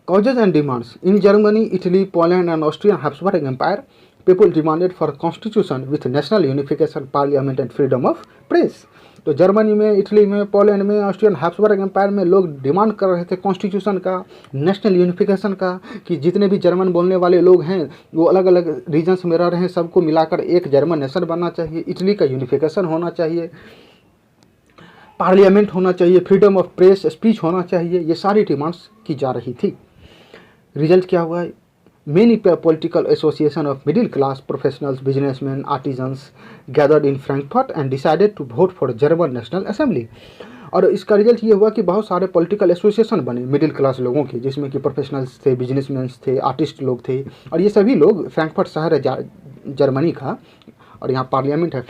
Causes and demands. In Germany, Italy, Poland and Austrian Habsburg Empire, people demanded for constitution with national unification, parliament and freedom of press. तो जर्मनी में, इटली में, पोलैंड में, ऑस्ट्रियन हैब्सबर्ग एम्पायर में लोग डिमांड कर रहे थे कॉन्स्टिट्यूशन का, नेशनल यूनिफिकेशन का, कि जितने भी जर्मन बोलने वाले लोग हैं वो अलग अलग रीजन्स में रह रहे हैं, सबको मिलाकर एक जर्मन नेशन बनना चाहिए, इटली का यूनिफिकेशन होना चाहिए, पार्लियामेंट होना चाहिए, फ्रीडम ऑफ प्रेस, स्पीच होना चाहिए, ये सारी डिमांड्स की जा रही थी। रिजल्ट क्या हुआ है? Many political association of middle class professionals, businessmen, artisans gathered in Frankfurt and decided to vote for German National Assembly। और इसका रिजल्ट ये हुआ कि बहुत सारे पॉलिटिकल एसोसिएशन बने मिडिल क्लास लोगों के, जिसमें कि प्रोफेशनल्स थे, बिजनेसमैन थे, आर्टिस्ट लोग थे, और ये सभी लोग, फ्रैंकफर्ट शहर है जर्मनी का और यहाँ पार्लियामेंट है,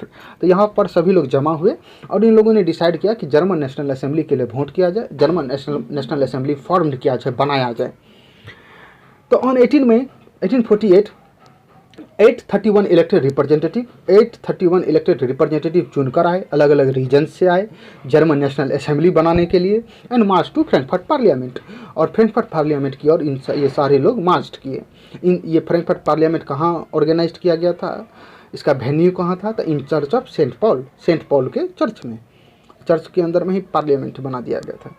तो यहाँ पर सभी लोग जमा हुए और इन लोगों ने डिसाइड किया कि जर्मन नेशनल असेंबली के लिए वोट किया जाए, जर्मन नेशनल असेंबली फॉर्म किया जाए, बनाया जाए। तो ऑन 18 मई 1848 831 इलेक्टेड रिप्रेजेंटेटिव चुनकर आए, अलग अलग रीजन से आए जर्मन नेशनल असेंबली बनाने के लिए, and March two Frankfurt parliament. और फ्रैंकफर्ट पार्लियामेंट की और ये सारे लोग मार्च किए। ये फ्रैंकफर्ट पार्लियामेंट कहाँ ऑर्गेनाइज किया गया था, इसका वेन्यू कहाँ था? तो in church of saint Paul के चर्च में, चर्च के अंदर में ही पार्लियामेंट बना दिया गया था।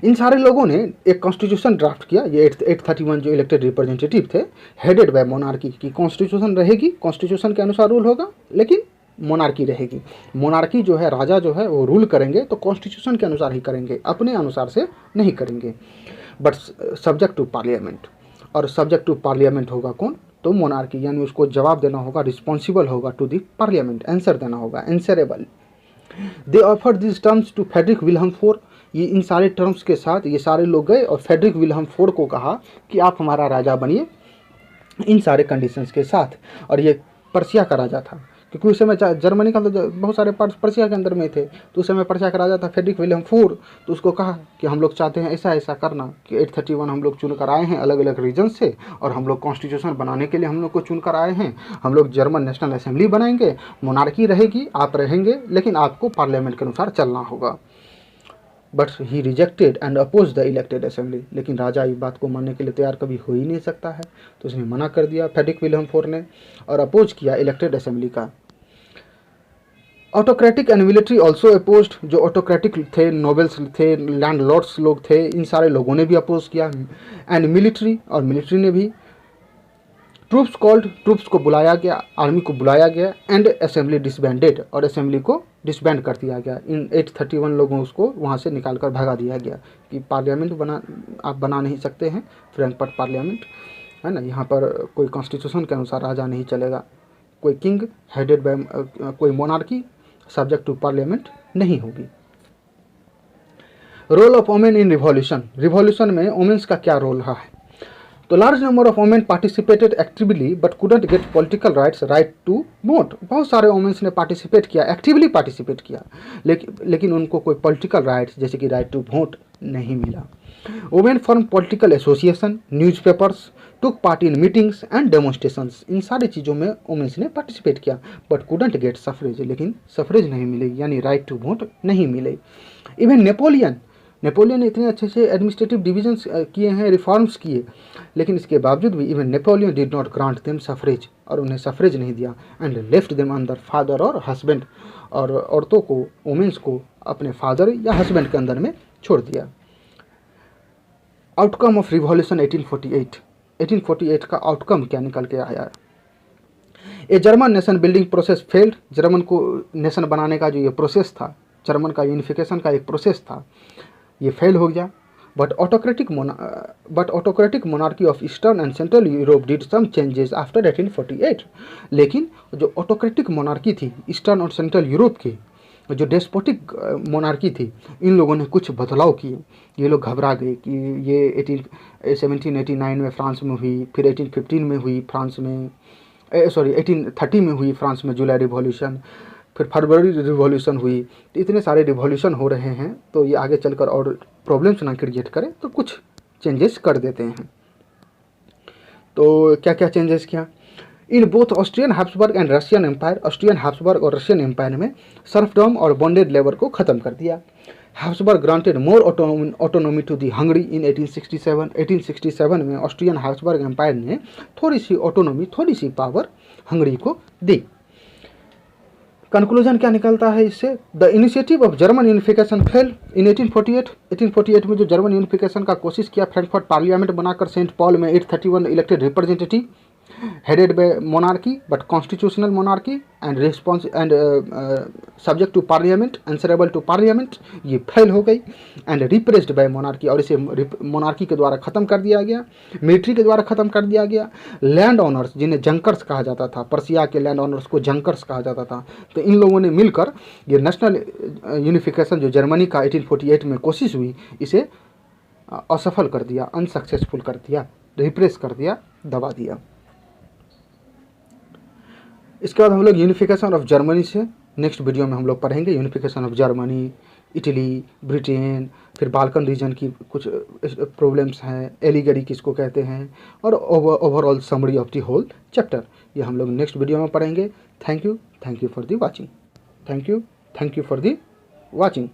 इन सारे लोगों ने एक कॉन्स्टिट्यूशन ड्राफ्ट किया। ये 831 जो इलेक्टेड रिप्रेजेंटेटिव थे, हेडेड बाय मोनार्की, की कॉन्स्टिट्यूशन रहेगी, कॉन्स्टिट्यूशन के अनुसार रूल होगा, लेकिन मोनार्की रहेगी। मोनार्की जो है, राजा जो है वो रूल करेंगे तो कॉन्स्टिट्यूशन के अनुसार ही करेंगे, अपने अनुसार से नहीं करेंगे, बट सब्जेक्ट टू पार्लियामेंट। और सब्जेक्ट टू पार्लियामेंट होगा कौन? तो मोनार्की, यानी उसको जवाब देना होगा, रिस्पॉन्सिबल होगा टू दी पार्लियामेंट, आंसर देना होगा, answerable. They offered this terms to Friedrich Wilhelm four. ये इन सारे टर्म्स के साथ ये सारे लोग गए और फ्रेडरिक विल्हेम फोर को कहा कि आप हमारा राजा बनिए इन सारे कंडीशंस के साथ। और ये पर्सिया का राजा था, क्योंकि उस समय जर्मनी का तो बहुत सारे पार्ट्स पर्सिया के अंदर में थे, तो उस समय पर्सिया का राजा था फ्रेडरिक विल्हेम फोर। तो उसको कहा कि हम लोग चाहते हैं ऐसा ऐसा करना, कि 831 हम लोग चुन कर आए हैं अलग अलग रीजन से, और हम लोग कॉन्स्टिट्यूशन बनाने के लिए हम लोग को चुन कर आए हैं, हम लोग जर्मन नेशनल असेंबली बनाएंगे, मोनार्की रहेगी, आप रहेंगे, लेकिन आपको पार्लियामेंट के अनुसार चलना होगा। But he rejected and oppose the elected assembly. लेकिन राजा इस बात को मानने के लिए तैयार कभी हो ही नहीं सकता है, तो उसने मना कर दिया फ्रेडरिक विल्हेम फोर ने, और अपोज किया इलेक्टेड असेंबली का। Autocratic and military also opposed. जो ऑटोक्रेटिक थे, नोबल्स थे, लैंड लॉर्ड्स लोग थे, इन सारे लोगों ने भी अपोज किया, एंड मिलिट्री, और मिलिट्री ने भी। ट्रूप्स कॉल्ड, ट्रूप्स को बुलाया गया, आर्मी को बुलाया गया, एंड असेंबली डिसबैंडेड, और असेंबली को डिसबैंड कर दिया गया। इन 831 लोगों उसको वहाँ से निकाल कर भगा दिया गया कि पार्लियामेंट आप बना नहीं सकते हैं, फ्रैंकफर्ट पार्लियामेंट है ना, यहाँ पर कोई कॉन्स्टिट्यूशन के अनुसार राजा नहीं चलेगा, कोई किंग हेडेड बाय कोई मोनार्की, सब्जेक्ट टू पार्लियामेंट नहीं होगी। Role of women in revolution. Revolution में वोमेन्स का क्या रोल रहा है? तो large number of women participated actively but couldn't get political right to vote. बहुत सारे वोमेन्स ने पार्टिसिपेट किया, एक्टिवली पार्टिसिपेट किया, लेकिन उनको कोई पॉलिटिकल राइट्स जैसे कि राइट टू वोट नहीं मिला। Women form political association, newspapers, took part in meetings and demonstrations. इन सारी चीज़ों में वोमेन्स ने पार्टिसिपेट किया, बट कुडंट गेट सफरेज, लेकिन सफरेज नहीं मिली, यानी राइट टू वोट नहीं मिले। इवन नेपोलियन ने इतने अच्छे से एडमिनिस्ट्रेटिव डिविजन्स किए हैं, रिफॉर्म्स किए, लेकिन इसके बावजूद भी even Napoleon did not grant them suffrage, और उन्हें सफरेज नहीं दिया, and left them under father और हस्बैंड, और औरतों को, वुमेन्स को अपने फादर या हस्बैंड के अंदर में छोड़ दिया। आउटकम ऑफ रिवॉल्यूशन 1848 का आउटकम क्या निकल के आया? A German nation building process failed. German को नेशन बनाने का जो ये प्रोसेस था, जर्मन का यूनिफिकेशन का एक प्रोसेस था, ये फेल हो गया। But autocratic monarchy of eastern and central Europe did some changes after 1848। लेकिन जो ऑटोक्रेटिक मोनार्की थी ईस्टर्न और सेंट्रल यूरोप की, जो डेस्पोटिक मोनार्की थी, इन लोगों ने कुछ बदलाव किए। ये लोग घबरा गए कि ये 1789 में फ्रांस में हुई, फिर 1815 में हुई फ्रांस में, 1830 में हुई फ्रांस में जुलाई रिवॉल्यूशन, फिर फरवरी रिवॉल्यूशन हुई। तो इतने सारे रिवॉल्यूशन हो रहे हैं, तो ये आगे चलकर और प्रॉब्लम्स ना क्रिएट करें, तो कुछ चेंजेस कर देते हैं। तो क्या क्या चेंजेस किया? In both Austrian Habsburg and Russian empire, Austrian Habsburg और रशियन एम्पायर में सर्फडम और बॉन्डेड लेबर को ख़त्म कर दिया। Habsburg granted more autonomy to the Hungary in 1867। 1867 में ऑस्ट्रियन हैब्सबर्ग एम्पायर ने थोड़ी सी ऑटोनॉमी, थोड़ी सी पावर हंगरी को दी। कंक्लूजन क्या निकलता है इससे? The initiative of German unification fail in 1848। 1848 में जो जर्मन यूनिफिकेशन का कोशिश किया, फ्रैंकफर्ट पार्लियामेंट बनाकर सेंट पॉल में 831 elected representative, headed by monarchy but constitutional monarchy and subject to parliament, answerable to parliament, ये फेल हो गई। एंड रिप्रेस्ड बाय मोनार्की, और इसे मोनार्की के द्वारा ख़त्म कर दिया गया, मिलिट्री के द्वारा ख़त्म कर दिया गया। लैंड ऑनर्स, जिन्हें जंकर्स कहा जाता था, पर्सिया के लैंड ऑनर्स को जंकर्स कहा जाता था, तो इन लोगों ने मिलकर ये नेशनल यूनिफिकेशन जो जर्मनी का 1848 में कोशिश हुई, इसे असफल कर दिया, अनसक्सेसफुल कर दिया, रिप्रेस कर दिया, दबा दिया। इसके बाद हम लोग यूनिफिकेशन ऑफ जर्मनी से नेक्स्ट वीडियो में हम लोग पढ़ेंगे। Unification of Germany, Italy, Britain, फिर बाल्कन रीजन की कुछ प्रॉब्लम्स हैं, एलिगरी किसको कहते हैं, और overall summary of the whole chapter, ये हम लोग नेक्स्ट वीडियो में पढ़ेंगे। Thank you for the watching. Thank you for the watching.